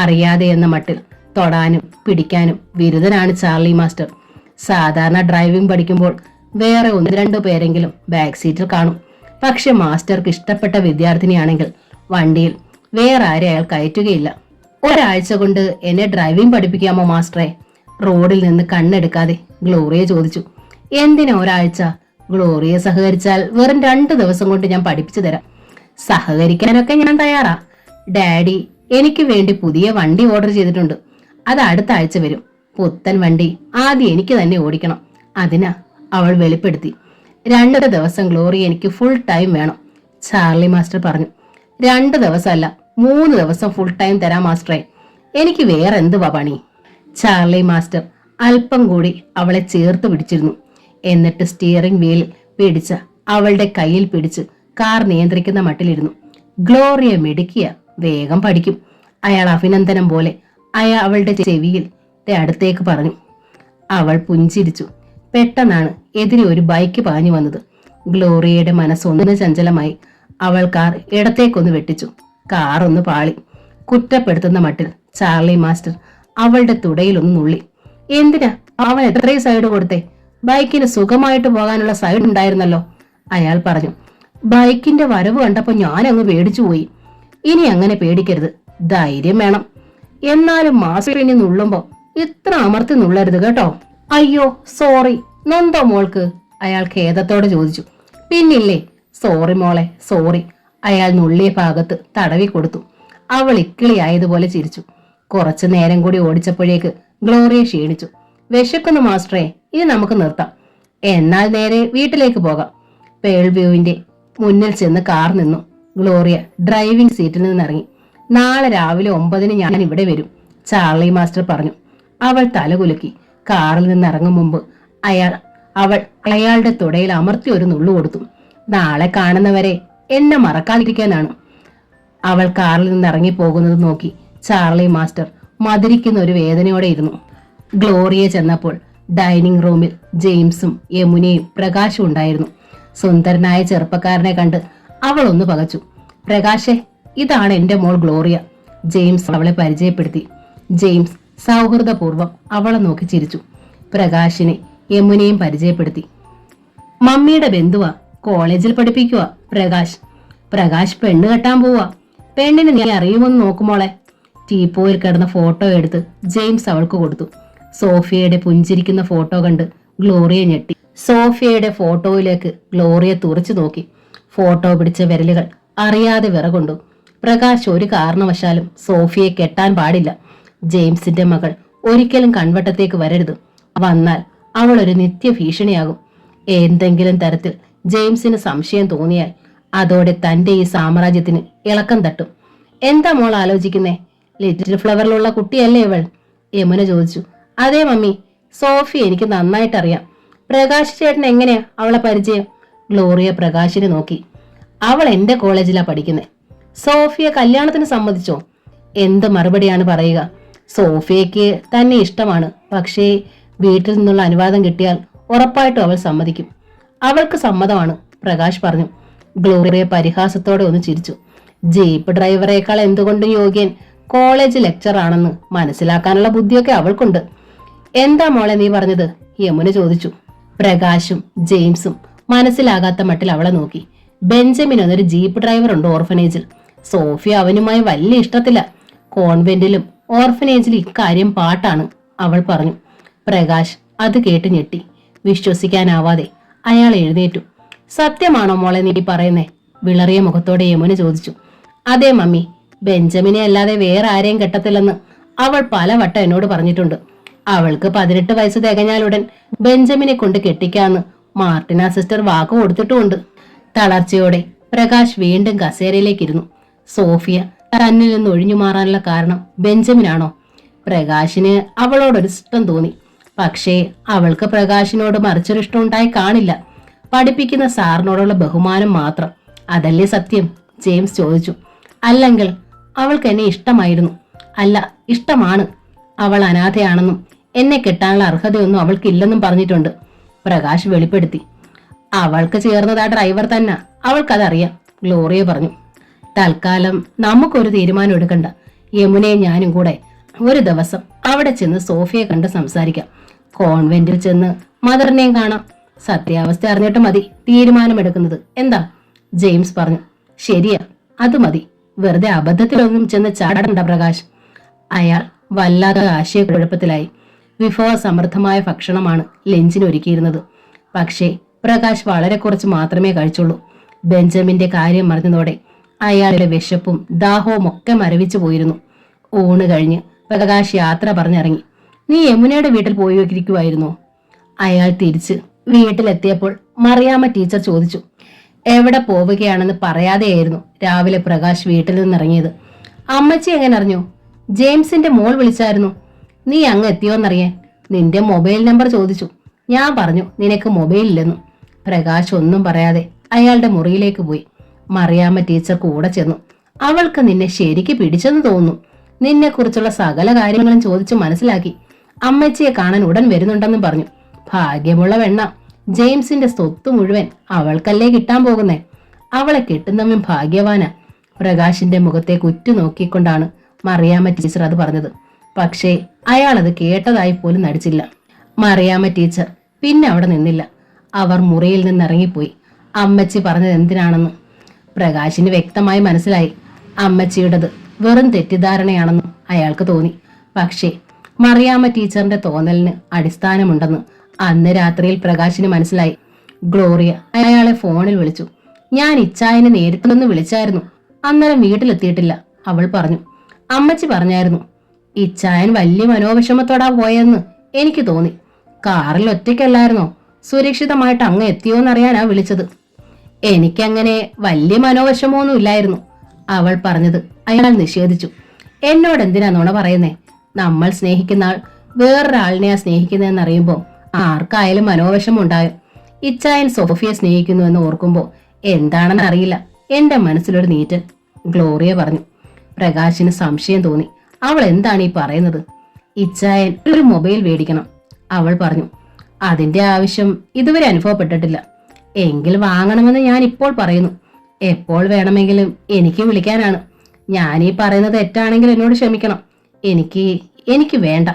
അറിയാതെ എന്ന മട്ടിൽ തൊടാനും പിടിക്കാനും ബിരുദനാണ് ചാർലി മാസ്റ്റർ. സാധാരണ ഡ്രൈവിംഗ് പഠിക്കുമ്പോൾ വേറെ 1-2 പേരെങ്കിലും ബാക്ക് സീറ്റിൽ കാണും. പക്ഷെ മാസ്റ്റർക്ക് ഇഷ്ടപ്പെട്ട വിദ്യാർത്ഥിനിയാണെങ്കിൽ വണ്ടിയിൽ വേറെ ആരെ അയാൾ കയറ്റുകയില്ല. ഒരാഴ്ച കൊണ്ട് എന്നെ ഡ്രൈവിംഗ് പഠിപ്പിക്കാമോ മാസ്റ്ററെ? റോഡിൽ നിന്ന് കണ്ണെടുക്കാതെ ഗ്ലോറിയ ചോദിച്ചു. എന്തിനാ ഒരാഴ്ച? ഗ്ലോറിയ സഹകരിച്ചാൽ വെറും 2 ദിവസം കൊണ്ട് ഞാൻ പഠിപ്പിച്ചു തരാം. സഹകരിക്കാനൊക്കെ ഞാൻ തയ്യാറാ. ഡാഡി എനിക്ക് വേണ്ടി പുതിയ വണ്ടി ഓർഡർ ചെയ്തിട്ടുണ്ട്. അത് അടുത്ത ആഴ്ച വരും. പുത്തൻ വണ്ടി ആദ്യം എനിക്ക് തന്നെ ഓടിക്കണം. അതിനാ, അവൾ വെളിപ്പെടുത്തി. 2 ദിവസം ഗ്ലോറിയ എനിക്ക് ഫുൾ ടൈം വേണം, ചാർലി മാസ്റ്റർ പറഞ്ഞു. 2 ദിവസമല്ല, 3 ദിവസം ഫുൾ ടൈം തരാം മാസ്റ്ററെ. എനിക്ക് വേറെ എന്തുവാ പണി? ചാർലി മാസ്റ്റർ അല്പം കൂടി അവളെ ചേർത്ത് പിടിച്ചിരുന്നു. എന്നിട്ട് സ്റ്റിയറിംഗ് വീലിൽ പിടിച്ച അവളുടെ കയ്യിൽ പിടിച്ച് കാർ നിയന്ത്രിക്കുന്ന മട്ടിലിരുന്നു. ഗ്ലോറിയ മിടുക്കിയ, വേഗം പഠിക്കും. അയാൾ അഭിനന്ദനം പോലെ അവളുടെ ചെവിയിൽ അടുത്തേക്ക് പറഞ്ഞു. അവൾ പുഞ്ചിരിച്ചു. പെട്ടെന്നാണ് എതിരെ ഒരു ബൈക്ക് പാഞ്ഞു വന്നത്. ഗ്ലോറിയയുടെ മനസ്സൊന്ന് ചഞ്ചലമായി. അവൾ കാർ ഇടത്തേക്കൊന്ന് വെട്ടിച്ചു. കാർ ഒന്ന് പാളി. കുറ്റപ്പെടുത്തുന്ന മട്ടിൽ ചാർലി മാസ്റ്റർ അവളുടെ തുടയിലൊന്ന് നുള്ളി. എന്തിനാ അവൻ എത്രയും സൈഡ് കൊടുത്തേ? ബൈക്കിന് സുഖമായിട്ട് പോകാനുള്ള സൈഡ് ഉണ്ടായിരുന്നല്ലോ, അയാൾ പറഞ്ഞു. ബൈക്കിന്റെ വരവ് കണ്ടപ്പോ ഞാൻ അങ്ങ് പേടിച്ചു പോയി. ഇനി അങ്ങനെ പേടിക്കരുത്, ധൈര്യം വേണം. എന്നാലും മാസ്റ്ററിനി നുള്ളുമ്പോ ഇത്ര അമർത്തി നുള്ളരുത് കേട്ടോ. അയ്യോ സോറി, നൊന്തോ മോൾക്ക്? അയാൾ ഖേദത്തോടെ ചോദിച്ചു. പിന്നില്ലേ, സോറി മോളെ സോറി. അയാൾ നുള്ളിയ ഭാഗത്ത് തടവി കൊടുത്തു. അവൾ ഇക്കിളിയായതുപോലെ ചിരിച്ചു. കുറച്ചു നേരം കൂടി ഓടിച്ചപ്പോഴേക്ക് ഗ്ലോറിയ ക്ഷീണിച്ചു. വിശക്കുന്നു മാസ്റ്ററെ, ഇനി നമുക്ക് നിർത്താം. എന്നാൽ നേരെ വീട്ടിലേക്ക് പോകാം. പേൾവ്യൂവിന്റെ മുന്നിൽ ചെന്ന് കാർ നിന്നു. ഗ്ലോറിയ ഡ്രൈവിംഗ് സീറ്റിൽ നിന്നിറങ്ങി. നാളെ രാവിലെ 9 ഞാൻ ഇവിടെ വരും, ചാർലി മാസ്റ്റർ പറഞ്ഞു. അവൾ തലകുലുക്കി. കാറിൽ നിന്ന് ഇറങ്ങും മുമ്പ് അവൾ അയാളുടെ തുടയിൽ അമർത്തി ഒരു നുള്ളു കൊടുത്തു. നാളെ കാണുന്നവരെ എന്നെ മറക്കാതിരിക്കാനാണ്. അവൾ കാറിൽ നിന്ന് ഇറങ്ങി പോകുന്നത് നോക്കി ചാർലി മാസ്റ്റർ മധുരിക്കുന്ന ഒരു വേദനയോടെ ഇരുന്നു. ഗ്ലോറിയ ചെന്നപ്പോൾ ഡൈനിങ് റൂമിൽ ജെയിംസും യമുനയും പ്രകാശും ഉണ്ടായിരുന്നു. സുന്ദരനായ ചെറുപ്പക്കാരനെ കണ്ട് അവൾ ഒന്ന് പകച്ചു. പ്രകാശേ, ഇതാണ് എന്റെ മോൾ ഗ്ലോറിയ. ജെയിംസ് അവളെ പരിചയപ്പെടുത്തി. ജെയിംസ് സൗഹൃദപൂർവ്വം അവളെ നോക്കി ചിരിച്ചു. പ്രകാശിനെ യമുനയും പരിചയപ്പെടുത്തി. മമ്മിയുടെ ബന്ധുവാ, കോളേജിൽ പഠിപ്പിക്കുക. പ്രകാശ് പെണ്ണ് കെട്ടാൻ പോവാ. പെണ്ണിന് നീ അറിയുമെന്ന് നോക്കുമോളെ. ടീപ്പോയിൽ കിടന്ന ഫോട്ടോ എടുത്ത് ജെയിംസ് അവൾക്ക് കൊടുത്തു. സോഫിയയുടെ പുഞ്ചിരിക്കുന്ന ഫോട്ടോ കണ്ട് ഗ്ലോറിയ ഞെട്ടി. സോഫിയയുടെ ഫോട്ടോയിലേക്ക് ഗ്ലോറിയ തുറച്ചു നോക്കി. ഫോട്ടോ പിടിച്ച വിരലുകൾ അറിയാതെ വിറകൊണ്ടു. പ്രകാശ് ഒരു കാരണവശാലും സോഫിയെ കെട്ടാൻ പാടില്ല. ജെയിംസിന്റെ മകൾ ഒരിക്കലും കൺവട്ടത്തേക്ക് വരരുത്. വന്നാൽ അവൾ ഒരു നിത്യ ഭീഷണിയാകും. എന്തെങ്കിലും തരത്തിൽ ജെയിംസിന് സംശയം തോന്നിയാൽ അതോടെ തന്റെ ഈ സാമ്രാജ്യത്തിന് ഇളക്കം തട്ടും. എന്താ മോൾ ആലോചിക്കുന്നേ? ലിറ്റിൽ ഫ്ലവറിലുള്ള കുട്ടിയല്ലേ ഇവൾ? യമുന ചോദിച്ചു. അതേ മമ്മി, സോഫി എനിക്ക് നന്നായിട്ടറിയാം. പ്രകാശ് ചേട്ടൻ എങ്ങനെയാ അവളെ പരിചയം? ഗ്ലോറിയ പ്രകാശിനെ നോക്കി. അവൾ എന്റെ കോളേജിലാ പഠിക്കുന്നത്. സോഫിയ കല്യാണത്തിന് സമ്മതിച്ചോ? എന്ത് മറുപടിയാണ് പറയുക? സോഫിയയ്ക്ക് തന്നെ ഇഷ്ടമാണ്. പക്ഷേ വീട്ടിൽ നിന്നുള്ള അനുവാദം കിട്ടിയാൽ ഉറപ്പായിട്ടും അവൾ സമ്മതിക്കും. അവൾക്ക് സമ്മതമാണ്, പ്രകാശ് പറഞ്ഞു. ഗ്ലോറിയ പരിഹാസത്തോടെ ഒന്ന് ചിരിച്ചു. ജീപ്പ് ഡ്രൈവറേക്കാൾ എന്തുകൊണ്ടും യോഗ്യൻ കോളേജ് ലെക്ചർ ആണെന്ന് മനസ്സിലാക്കാനുള്ള ബുദ്ധിയൊക്കെ അവൾക്കുണ്ട്. എന്താ മോളെ നീ പറഞ്ഞത്? യമുന ചോദിച്ചു. പ്രകാശും ജെയിംസും മനസ്സിലാകാത്ത മട്ടിൽ അവളെ നോക്കി. ബെഞ്ചമിൻ എന്നൊരു ജീപ്പ് ഡ്രൈവർ ഉണ്ട് ഓർഫനേജിൽ. സോഫിയ അവനുമായി വലിയ ഇഷ്ടത്തില്ല. കോൺവെന്റിലും ഓർഫനേജിലും ഇക്കാര്യം പാട്ടാണ്, അവൾ പറഞ്ഞു. പ്രകാശ് അത് കേട്ട് ഞെട്ടി. വിശ്വസിക്കാനാവാതെ അയാൾ എഴുന്നേറ്റു. സത്യമാണോ മോളെ നീ പറയുന്നേ? വിളറിയ മുഖത്തോടെ യമുന ചോദിച്ചു. അതെ മമ്മി, ബെഞ്ചമിനെ അല്ലാതെ വേറെ ആരെയും കെട്ടത്തില്ലെന്ന് അവൾ പലവട്ടം എന്നോട് പറഞ്ഞിട്ടുണ്ട്. അവൾക്ക് 18 വയസ്സ് തികഞ്ഞാലുടൻ ബെഞ്ചമിനെ കൊണ്ട് കെട്ടിക്കാന്ന് മാർട്ടിന സിസ്റ്റർ വാക്ക് കൊടുത്തിട്ടുമുണ്ട്. തളർച്ചയോടെ പ്രകാശ് വീണ്ടും കസേരയിലേക്കിരുന്നു. സോഫിയ തന്നിൽ നിന്ന് ഒഴിഞ്ഞു മാറാനുള്ള കാരണം ബെഞ്ചമിനാണോ? പ്രകാശിന് അവളോടൊരു ഇഷ്ടം തോന്നി. പക്ഷേ അവൾക്ക് പ്രകാശിനോട് മറിച്ചൊരു ഇഷ്ടം ഉണ്ടായി കാണില്ല. പഠിപ്പിക്കുന്ന സാറിനോടുള്ള ബഹുമാനം മാത്രം. അതല്ലേ സത്യം? ജെയിംസ് ചോദിച്ചു. അല്ലെങ്കിൽ അവൾക്ക് എന്നെ ഇഷ്ടമായിരുന്നു. അല്ല, ഇഷ്ടമാണ്. അവൾ അനാഥയാണെന്നും എന്നെ കെട്ടാനുള്ള അർഹതയൊന്നും അവൾക്കില്ലെന്നും പറഞ്ഞിട്ടുണ്ട്, പ്രകാശ് വെളിപ്പെടുത്തി. അവൾക്ക് ചേർന്നത് ആ ഡ്രൈവർ തന്നെ, അവൾക്കതറിയാം, ഗ്ലോറിയ പറഞ്ഞു. തൽക്കാലം നമുക്കൊരു തീരുമാനം എടുക്കണ്ട. യമുനയും ഞാനും കൂടെ ഒരു ദിവസം അവിടെ ചെന്ന് സോഫിയെ കണ്ട് സംസാരിക്കാം. കോൺവെന്റിൽ ചെന്ന് മദറിനെയും കാണാം. സത്യാവസ്ഥ അറിഞ്ഞിട്ട് മതി തീരുമാനമെടുക്കുന്നത്. എന്താ? ജെയിംസ് പറഞ്ഞു. ശരിയാ, അത് മതി. വെറുതെ അബദ്ധത്തിലൊന്നും ചെന്ന് ചാടണ്ട പ്രകാശ്. അയാൾ വല്ലാതെ ആശയക്കുഴപ്പത്തിലായി. വിഭവസമൃദ്ധമായ ഭക്ഷണമാണ് ലഞ്ചിന് ഒരുക്കിയിരുന്നത്. പക്ഷേ പ്രകാശ് വളരെ കുറച്ച് മാത്രമേ കഴിച്ചുള്ളൂ. ബെഞ്ചമിന്റെ കാര്യം അറിഞ്ഞതോടെ അയാളുടെ വിശപ്പും ദാഹവും ഒക്കെ മരവിച്ചു പോയിരുന്നു. ഊണ് കഴിഞ്ഞ് പ്രകാശ് യാത്ര പറഞ്ഞിറങ്ങി. നീ യമുനയുടെ വീട്ടിൽ പോയി ഇരിക്കുവായിരുന്നോ? അയാൾ തിരിച്ച് വീട്ടിലെത്തിയപ്പോൾ മറിയാമ്മ ടീച്ചർ ചോദിച്ചു. എവിടെ പോവുകയാണെന്ന് പറയാതെയായിരുന്നു രാവിലെ പ്രകാശ് വീട്ടിൽ നിന്നിറങ്ങിയത്. അമ്മച്ചി എങ്ങനെ അറിഞ്ഞു? ജെയിംസിന്റെ മോൾ വിളിച്ചായിരുന്നു. നീ അങ്ങ് എത്തിയോന്നറിയാൻ. നിന്റെ മൊബൈൽ നമ്പർ ചോദിച്ചു. ഞാൻ പറഞ്ഞു നിനക്ക് മൊബൈൽ ഇല്ലെന്നു. പ്രകാശ് ഒന്നും പറയാതെ അയാളുടെ മുറിയിലേക്ക് പോയി. മറിയാമ്മ ടീച്ചർ കൂടെ ചെന്നു. അവൾക്ക് നിന്നെ ശരിക്ക് പിടിച്ചെന്ന് തോന്നുന്നു. നിന്നെക്കുറിച്ചുള്ള സകല കാര്യങ്ങളും ചോദിച്ചു മനസ്സിലാക്കി. അമ്മച്ചിയെ കാണാൻ ഉടൻ വരുന്നുണ്ടെന്നും പറഞ്ഞു. ഭാഗ്യമുള്ള വെണ്ണ, ജെയിംസിന്റെ സ്വത്ത് മുഴുവൻ അവൾക്കല്ലേ കിട്ടാൻ പോകുന്നേ. അവളെ കിട്ടുന്നവൻ ഭാഗ്യവാനാ. പ്രകാശിന്റെ മുഖത്തേക്ക് ഉറ്റുനോക്കിക്കൊണ്ടാണ് മറിയാമ്മ ടീച്ചർ അത് പറഞ്ഞത്. പക്ഷേ അയാൾ അത് കേട്ടതായി പോലും നടിച്ചില്ല. മറിയാമ്മ ടീച്ചർ പിന്നെ അവിടെ നിന്നില്ല. അവർ മുറിയിൽ നിന്നിറങ്ങിപ്പോയി. അമ്മച്ചി പറഞ്ഞത് എന്തിനാണെന്ന് പ്രകാശിന് വ്യക്തമായി മനസ്സിലായി. അമ്മച്ചിയുടേത് വെറും തെറ്റിദ്ധാരണയാണെന്നും അയാൾക്ക് തോന്നി. പക്ഷേ മറിയാമ്മ ടീച്ചറിന്റെ തോന്നലിന് അടിസ്ഥാനമുണ്ടെന്ന് അന്ന് രാത്രിയിൽ പ്രകാശിന് മനസ്സിലായി. ഗ്ലോറിയ അയാളെ ഫോണിൽ വിളിച്ചു. ഞാൻ ഇച്ചായനെ നേരിട്ടൊന്ന് വിളിച്ചായിരുന്നു. അന്നേരം വീട്ടിലെത്തിയിട്ടില്ല, അവൾ പറഞ്ഞു. അമ്മച്ചി പറഞ്ഞായിരുന്നു. ഇച്ചായൻ വലിയ മനോവിഷമത്തോടാ പോയെന്ന് എനിക്ക് തോന്നി. കാറിൽ ഒറ്റയ്ക്കല്ലായിരുന്നോ? സുരക്ഷിതമായിട്ട് അങ്ങ് എത്തിയോന്നറിയാനാ വിളിച്ചത്. എനിക്കങ്ങനെ വലിയ മനോവിഷമൊന്നും ഇല്ലായിരുന്നു, അവൾ പറഞ്ഞത് അയാൾ നിഷേധിച്ചു. എന്നോട് എന്തിനാ നുണ പറയുന്നേ? നമ്മൾ സ്നേഹിക്കുന്ന ആൾ വേറൊരാളിനെയാ സ്നേഹിക്കുന്നതെന്നറിയുമ്പോ ആർക്കായാലും മനോവിഷമം ഉണ്ടായോ? ഇച്ചായൻ സോഫിയെ സ്നേഹിക്കുന്നു എന്ന് ഓർക്കുമ്പോ എന്താണെന്ന് അറിയില്ല, എന്റെ മനസ്സിലൊരു നീറ്റൽ, ഗ്ലോറിയ പറഞ്ഞു. പ്രകാശിന് സംശയം തോന്നി. അവൾ എന്താണ് ഈ പറയുന്നത്? ഇച്ചായൻ ഒരു മൊബൈൽ മേടിക്കണം, അവൾ പറഞ്ഞു. അതിന്റെ ആവശ്യം ഇതുവരെ അനുഭവപ്പെട്ടിട്ടില്ല. എങ്കിൽ വാങ്ങണമെന്ന് ഞാൻ ഇപ്പോൾ പറയുന്നു. എപ്പോൾ വേണമെങ്കിലും എനിക്ക് വിളിക്കാനാണ്. ഞാനീ പറയുന്നത് തെറ്റാണെങ്കിൽ എന്നോട് ക്ഷമിക്കണം. എനിക്ക് വേണ്ട.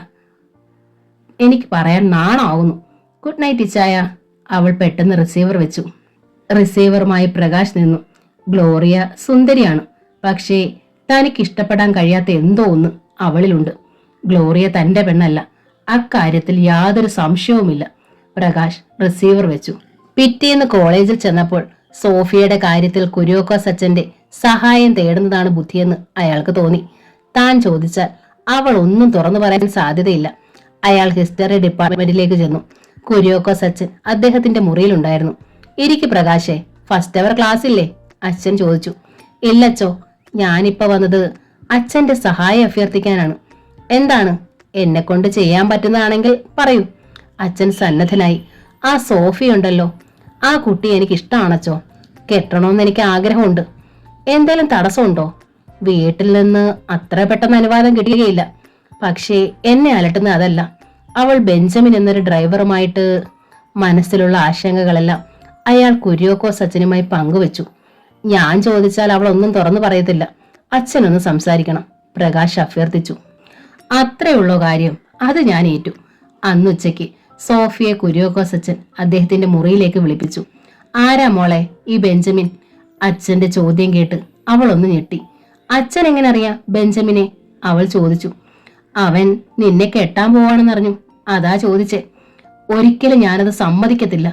എനിക്ക് പറയാൻ നാണാവുന്നു. ഗുഡ് നൈറ്റ് ഇച്ചായ. അവൾ പെട്ടെന്ന് റിസീവർ വെച്ചു. റിസീവറുമായി പ്രകാശ് നിന്നു. ഗ്ലോറിയ സുന്ദരിയാണ്, പക്ഷേ തനിക്ക് ഇഷ്ടപ്പെടാൻ കഴിയാത്ത എന്തോ ഒന്ന് അവളിലുണ്ട്. ഗ്ലോറിയ തന്റെ പെണ്ണല്ല, അക്കാര്യത്തിൽ യാതൊരു സംശയവുമില്ല. പ്രകാശ് റിസീവർ വെച്ചു. പിറ്റേന്ന് കോളേജിൽ ചെന്നപ്പോൾ സോഫിയയുടെ കാര്യത്തിൽ കുര്യാക്കോസ് അച്ഛന്റെ സഹായം തേടുന്നതാണ് ബുദ്ധിയെന്ന് അയാൾക്ക് തോന്നി. താൻ ചോദിച്ചാൽ അവൾ ഒന്നും തുറന്നു പറയാൻ സാധ്യതയില്ല. അയാൾ ഹിസ്റ്ററി ഡിപ്പാർട്ട്മെന്റിലേക്ക് ചെന്നു. കുര്യാക്കോസ് അച്ഛൻ അദ്ദേഹത്തിന്റെ മുറിയിലുണ്ടായിരുന്നു. ഇരിക്ക് പ്രകാശേ, ഫസ്റ്റ് അവർ ക്ലാസ് ഇല്ലേ? അച്ഛൻ ചോദിച്ചു. ഇല്ലച്ചോ, ഞാനിപ്പോ വന്നത് അച്ഛന്റെ സഹായം അഭ്യർത്ഥിക്കാനാണ്. എന്താണ്? എന്നെ കൊണ്ട് ചെയ്യാൻ പറ്റുന്നതാണെങ്കിൽ പറയൂ. അച്ഛൻ സന്നദ്ധനായി. ആ സോഫിയുണ്ടല്ലോ, ആ കുട്ടി എനിക്ക് ഇഷ്ടമാണച്ചോ. കെട്ടണമെന്ന് എനിക്ക് ആഗ്രഹമുണ്ട്. എന്തേലും തടസ്സമുണ്ടോ? വീട്ടിൽ നിന്ന് അത്ര പെട്ടെന്ന് അനുവാദം കിട്ടുകയില്ല. പക്ഷേ എന്നെ അലട്ടുന്ന അതല്ല. അവൾ ബെഞ്ചമിൻ എന്നൊരു ഡ്രൈവറുമായിട്ട്. മനസ്സിലുള്ള ആശങ്കകളെല്ലാം അയാൾ കുര്യാക്കോസ് അച്ഛനുമായി പങ്കുവെച്ചു. ഞാൻ ചോദിച്ചാൽ അവൾ ഒന്നും തുറന്നു പറയത്തില്ല. അച്ഛനൊന്ന് സംസാരിക്കണം, പ്രകാശ് അഭ്യർത്ഥിച്ചു. അത്രയുള്ളോ കാര്യം? അത് ഞാൻ ഏറ്റു. അന്നുച്ചയ്ക്ക് സോഫിയെ കുര്യാക്കോസ് അച്ഛൻ അദ്ദേഹത്തിന്റെ മുറിയിലേക്ക് വിളിപ്പിച്ചു. ആരാ മോളെ ഈ ബെഞ്ചമിൻ? അച്ഛന്റെ ചോദ്യം കേട്ട് അവൾ ഒന്ന് ഞെട്ടി. അച്ഛൻ എങ്ങനെ അറിയാം ബെഞ്ചമിനെ? അവൾ ചോദിച്ചു. അവൻ നിന്നെ കെട്ടാൻ പോവാണെന്നറിഞ്ഞു, അതാ ചോദിച്ചേ. ഒരിക്കലും ഞാനത് സമ്മതിക്കത്തില്ല.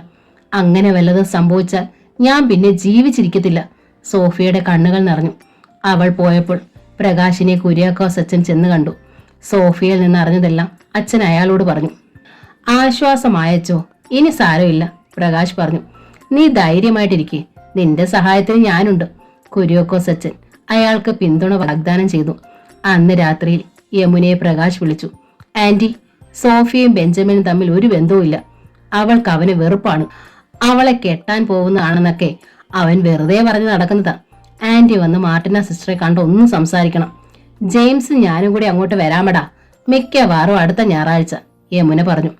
അങ്ങനെ വല്ലതും സംഭവിച്ചാൽ ഞാൻ പിന്നെ ജീവിച്ചിരിക്കത്തില്ല. സോഫിയയുടെ കണ്ണുകൾ നിറഞ്ഞു. അവൾ പോയപ്പോൾ പ്രകാശിനെ കുര്യാക്കോസ് അച്ഛൻ ചെന്ന് കണ്ടു. സോഫിയയിൽ നിന്ന് അറിഞ്ഞതെല്ലാം അച്ഛൻ അയാളോട് പറഞ്ഞു. ആശ്വാസമായച്ചോ, ഇനി സാരമില്ല, പ്രകാശ് പറഞ്ഞു. നീ ധൈര്യമായിട്ടിരിക്കെ, നിന്റെ സഹായത്തിന് ഞാനുണ്ട്. കുര്യാക്കോസ് അച്ഛൻ അയാൾക്ക് പിന്തുണ വാഗ്ദാനം ചെയ്തു. അന്ന് രാത്രിയിൽ യമുനയെ പ്രകാശ് വിളിച്ചു. ആന്റി, സോഫിയയും ബെഞ്ചമിനും തമ്മിൽ ഒരു ബന്ധവുമില്ല. അവൾക്ക് അവന് വെറുപ്പാണ്. അവളെ കെട്ടാൻ പോകുന്നതാണെന്നൊക്കെ അവൻ വെറുതെ പറഞ്ഞു നടക്കുന്നതാ. ആന്റി വന്ന് മാർട്ടിന സിസ്റ്ററെ കണ്ട് ഒന്നും സംസാരിക്കണം. ജെയിംസും ഞാനും കൂടി അങ്ങോട്ട് വരാമടാ, മിക്കവാറും അടുത്ത ഞായറാഴ്ച, യമുന പറഞ്ഞു.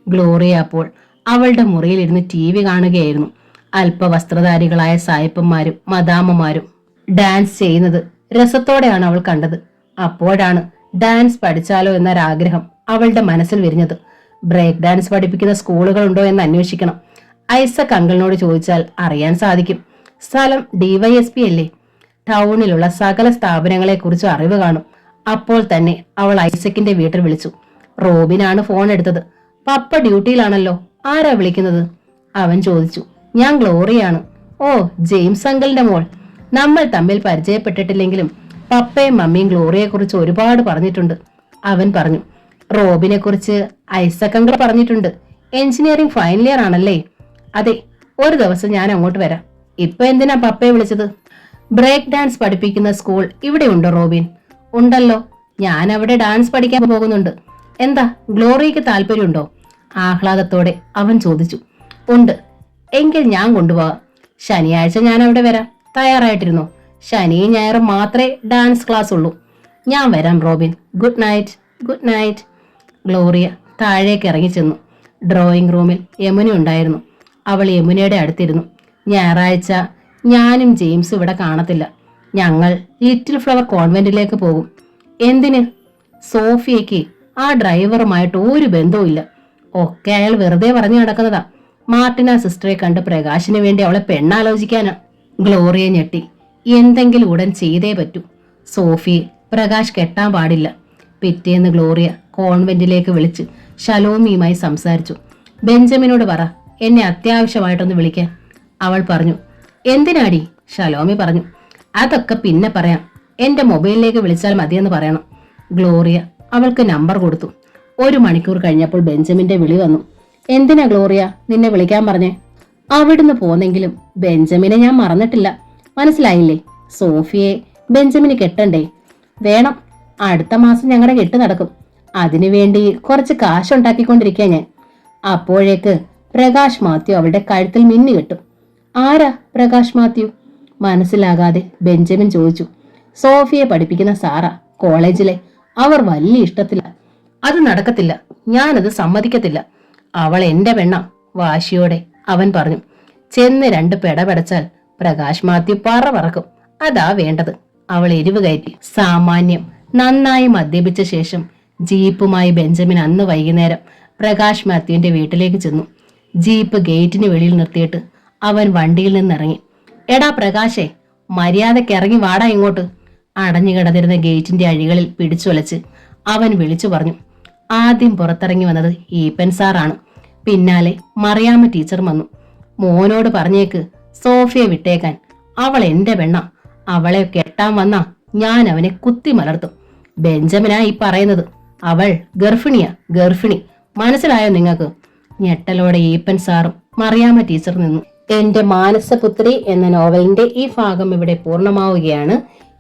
ഗ്ലോറിയ അപ്പോൾ അവളുടെ മുറിയിലിരുന്ന് TV കാണുകയായിരുന്നു. അല്പവസ്ത്രധാരികളായ സായിപ്പന്മാരും മദാമ്മമാരും ഡാൻസ് ചെയ്യുന്നത് രസത്തോടെയാണ് അവൾ കണ്ടത്. അപ്പോഴാണ് ഡാൻസ് പഠിച്ചാലോ എന്നൊരാഗ്രഹം അവളുടെ മനസ്സിൽ വിരിഞ്ഞത്. ബ്രേക്ക് ഡാൻസ് പഠിപ്പിക്കുന്ന സ്കൂളുകളുണ്ടോ എന്ന് അന്വേഷിക്കണം. ഐസക് അങ്കിളിനോട് ചോദിച്ചാൽ അറിയാൻ സാധിക്കും. സ്ഥലം DYSP അല്ലേ? ടൗണിലുള്ള സകല സ്ഥാപനങ്ങളെ കുറിച്ച് അറിവ് കാണും. അപ്പോൾ തന്നെ അവൾ ഐസക്കിന്റെ വീട്ടിൽ വിളിച്ചു. റോബിനാണ് ഫോൺ എടുത്തത്. പപ്പ ഡ്യൂട്ടിയിലാണല്ലോ, ആരാ വിളിക്കുന്നത്? അവൻ ചോദിച്ചു. ഞാൻ ഗ്ലോറിയാണ്. ഓ, ജെയിംസ് അങ്കിളിന്റെ മോൾ. നമ്മൾ തമ്മിൽ പരിചയപ്പെട്ടിട്ടില്ലെങ്കിലും പപ്പയും മമ്മിയും ഗ്ലോറിയെ കുറിച്ച് ഒരുപാട് പറഞ്ഞിട്ടുണ്ട്, അവൻ പറഞ്ഞു. റോബിനെ കുറിച്ച് ഐസക് അങ്കിൾ പറഞ്ഞിട്ടുണ്ട്. എഞ്ചിനീയറിംഗ് ഫൈനൽ ഇയർ ആണല്ലേ? അതെ, ഒരു ദിവസം ഞാൻ അങ്ങോട്ട് വരാം. ഇപ്പൊ എന്തിനാ പപ്പയെ വിളിച്ചത്? ബ്രേക്ക് ഡാൻസ് പഠിപ്പിക്കുന്ന സ്കൂൾ ഇവിടെ ഉണ്ടോ റോബിൻ? ഉണ്ടല്ലോ, ഞാൻ അവിടെ ഡാൻസ് പഠിക്കാൻ പോകുന്നുണ്ട്. എന്താ ഗ്ലോറിയക്ക് താല്പര്യമുണ്ടോ? ആഹ്ലാദത്തോടെ അവൻ ചോദിച്ചു. ഉണ്ട്, എങ്കിൽ ഞാൻ കൊണ്ടുപോകാം. ശനിയാഴ്ച ഞാൻ അവിടെ വരാം. തയ്യാറായിട്ടിരുന്നു. ശനിയും ഞായറും മാത്രമേ ഡാൻസ് ക്ലാസ് ഉള്ളൂ. ഞാൻ വരാം Robin. Good night. Good night. Gloria താഴേക്ക് ഇറങ്ങി ചെന്നു. ഡ്രോയിങ് റൂമിൽ യമുന ഉണ്ടായിരുന്നു. അവൾ യമുനയുടെ അടുത്തിരുന്നു. ഞായറാഴ്ച ഞാനും ജെയിംസും ഇവിടെ കാണത്തില്ല. ഞങ്ങൾ ലിറ്റിൽ ഫ്ലവർ കോൺവെന്റിലേക്ക് പോകും. എന്തിന്? സോഫിയയ്ക്ക് ആ ഡ്രൈവറുമായിട്ട് ഒരു ബന്ധവുമില്ല. ഒക്കെ അയാൾ വെറുതെ പറഞ്ഞു നടക്കുന്നതാ. മാർട്ടിന സിസ്റ്ററെ കണ്ട് പ്രകാശിന് വേണ്ടി അവളെ പെണ്ണാലോചിക്കാനാ. ഗ്ലോറിയ ഞെട്ടി. എന്തെങ്കിലും ഉടൻ ചെയ്തേ പറ്റൂ. സോഫിയെ പ്രകാശ് കെട്ടാൻ പാടില്ല. പിറ്റേന്ന് ഗ്ലോറിയ കോൺവെന്റിലേക്ക് വിളിച്ച് ഷലോമിയുമായി സംസാരിച്ചു. ബെഞ്ചമിനോട് പറ എന്നെ അത്യാവശ്യമായിട്ടൊന്ന് വിളിക്കാൻ. അവൾ പറഞ്ഞു. എന്തിനാടി? ഷലോമി പറഞ്ഞു. അതൊക്കെ പിന്നെ പറയാം. എന്റെ മൊബൈലിലേക്ക് വിളിച്ചാൽ മതിയെന്ന് പറയണം. ഗ്ലോറിയ അവൾക്ക് നമ്പർ കൊടുത്തു. 1 മണിക്കൂർ കഴിഞ്ഞപ്പോൾ ബെഞ്ചമിന്റെ വിളി വന്നു. എന്തിനാ ഗ്ലോറിയ നിന്നെ വിളിക്കാൻ പറഞ്ഞേ? അവിടുന്ന് പോന്നെങ്കിലും ബെഞ്ചമിനെ ഞാൻ മറന്നിട്ടില്ല. മനസ്സിലായില്ലേ? സോഫിയെ ബെഞ്ചമിന് കെട്ടണ്ടേ? വേണം. അടുത്ത മാസം ഞങ്ങളുടെ കെട്ട് നടക്കും. അതിനുവേണ്ടി കുറച്ച് കാശുണ്ടാക്കിക്കൊണ്ടിരിക്കുക ഞാൻ. അപ്പോഴേക്ക് പ്രകാശ് മാത്യു അവളുടെ കഴുത്തിൽ മിന്നി കെട്ടും. ആരാ പ്രകാശ് മാത്യു? മനസ്സിലാകാതെ ബെഞ്ചമിൻ ചോദിച്ചു. സോഫിയെ പഠിപ്പിക്കുന്ന സാറാ, കോളേജിലെ. അവർ വലിയ ഇഷ്ടത്തില്ല. അത് നടക്കത്തില്ല. ഞാനത് സമ്മതിക്കത്തില്ല. അവൾ എന്റെ പെണ്ണ. വാശിയോടെ അവൻ പറഞ്ഞു. ചെന്ന് 2 പെടപെടച്ചാൽ പ്രകാശ് മാത്യു പറക്കും. അതാ വേണ്ടത്. അവൾ എരിവ് കയറ്റി. സാമാന്യം നന്നായി മദ്യപിച്ച ശേഷം ജീപ്പുമായി ബെഞ്ചമിൻ അന്ന് വൈകുന്നേരം പ്രകാശ് മാത്യുവിന്റെ വീട്ടിലേക്ക് ചെന്നു. ജീപ്പ് ഗേറ്റിന് വെളിയിൽ നിർത്തിയിട്ട് അവൻ വണ്ടിയിൽ നിന്നിറങ്ങി. എടാ പ്രകാശേ, മര്യാദയ്ക്ക് ഇറങ്ങി വാടാ ഇങ്ങോട്ട്. അടഞ്ഞു കിടന്നിരുന്ന ഗേറ്റിന്റെ അഴികളിൽ പിടിച്ചുവലച്ച് അവൻ വിളിച്ചു പറഞ്ഞു. ആദ്യം പുറത്തിറങ്ങി വന്നത് ഈപ്പൻ സാറാണ്. പിന്നാലെ മറിയാമ്മ ടീച്ചർ വന്നു. മോനോട് പറഞ്ഞേക്ക് സോഫിയെ വിട്ടേക്കാൻ. അവൾ എന്റെ പെണ്ണ. അവളെ കെട്ടാൻ വന്നാ ഞാൻ അവനെ കുത്തി മലർത്തും. ബെഞ്ചമിനാ ഈ പറയുന്നത്. അവൾ ഗർഭിണിയാ, ഗർഭിണി. മനസ്സിലായോ നിങ്ങൾക്ക്? ഞെട്ടലോടെ ഈപ്പൻ സാറും മറിയാമ്മ ടീച്ചർ നിന്നു. എന്റെ മാനസപുത്രി എന്ന നോവലിന്റെ ഈ ഭാഗം ഇവിടെ പൂർണ്ണമാവുകയാണ്.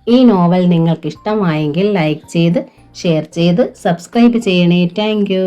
ഈ നോവൽ നിങ്ങൾക്ക് ഇഷ്ടമായെങ്കിൽ ലൈക്ക് ചെയ്ത് ഷെയർ ചെയ്ത് സബ്സ്ക്രൈബ് ചെയ്യണേ. Thank you.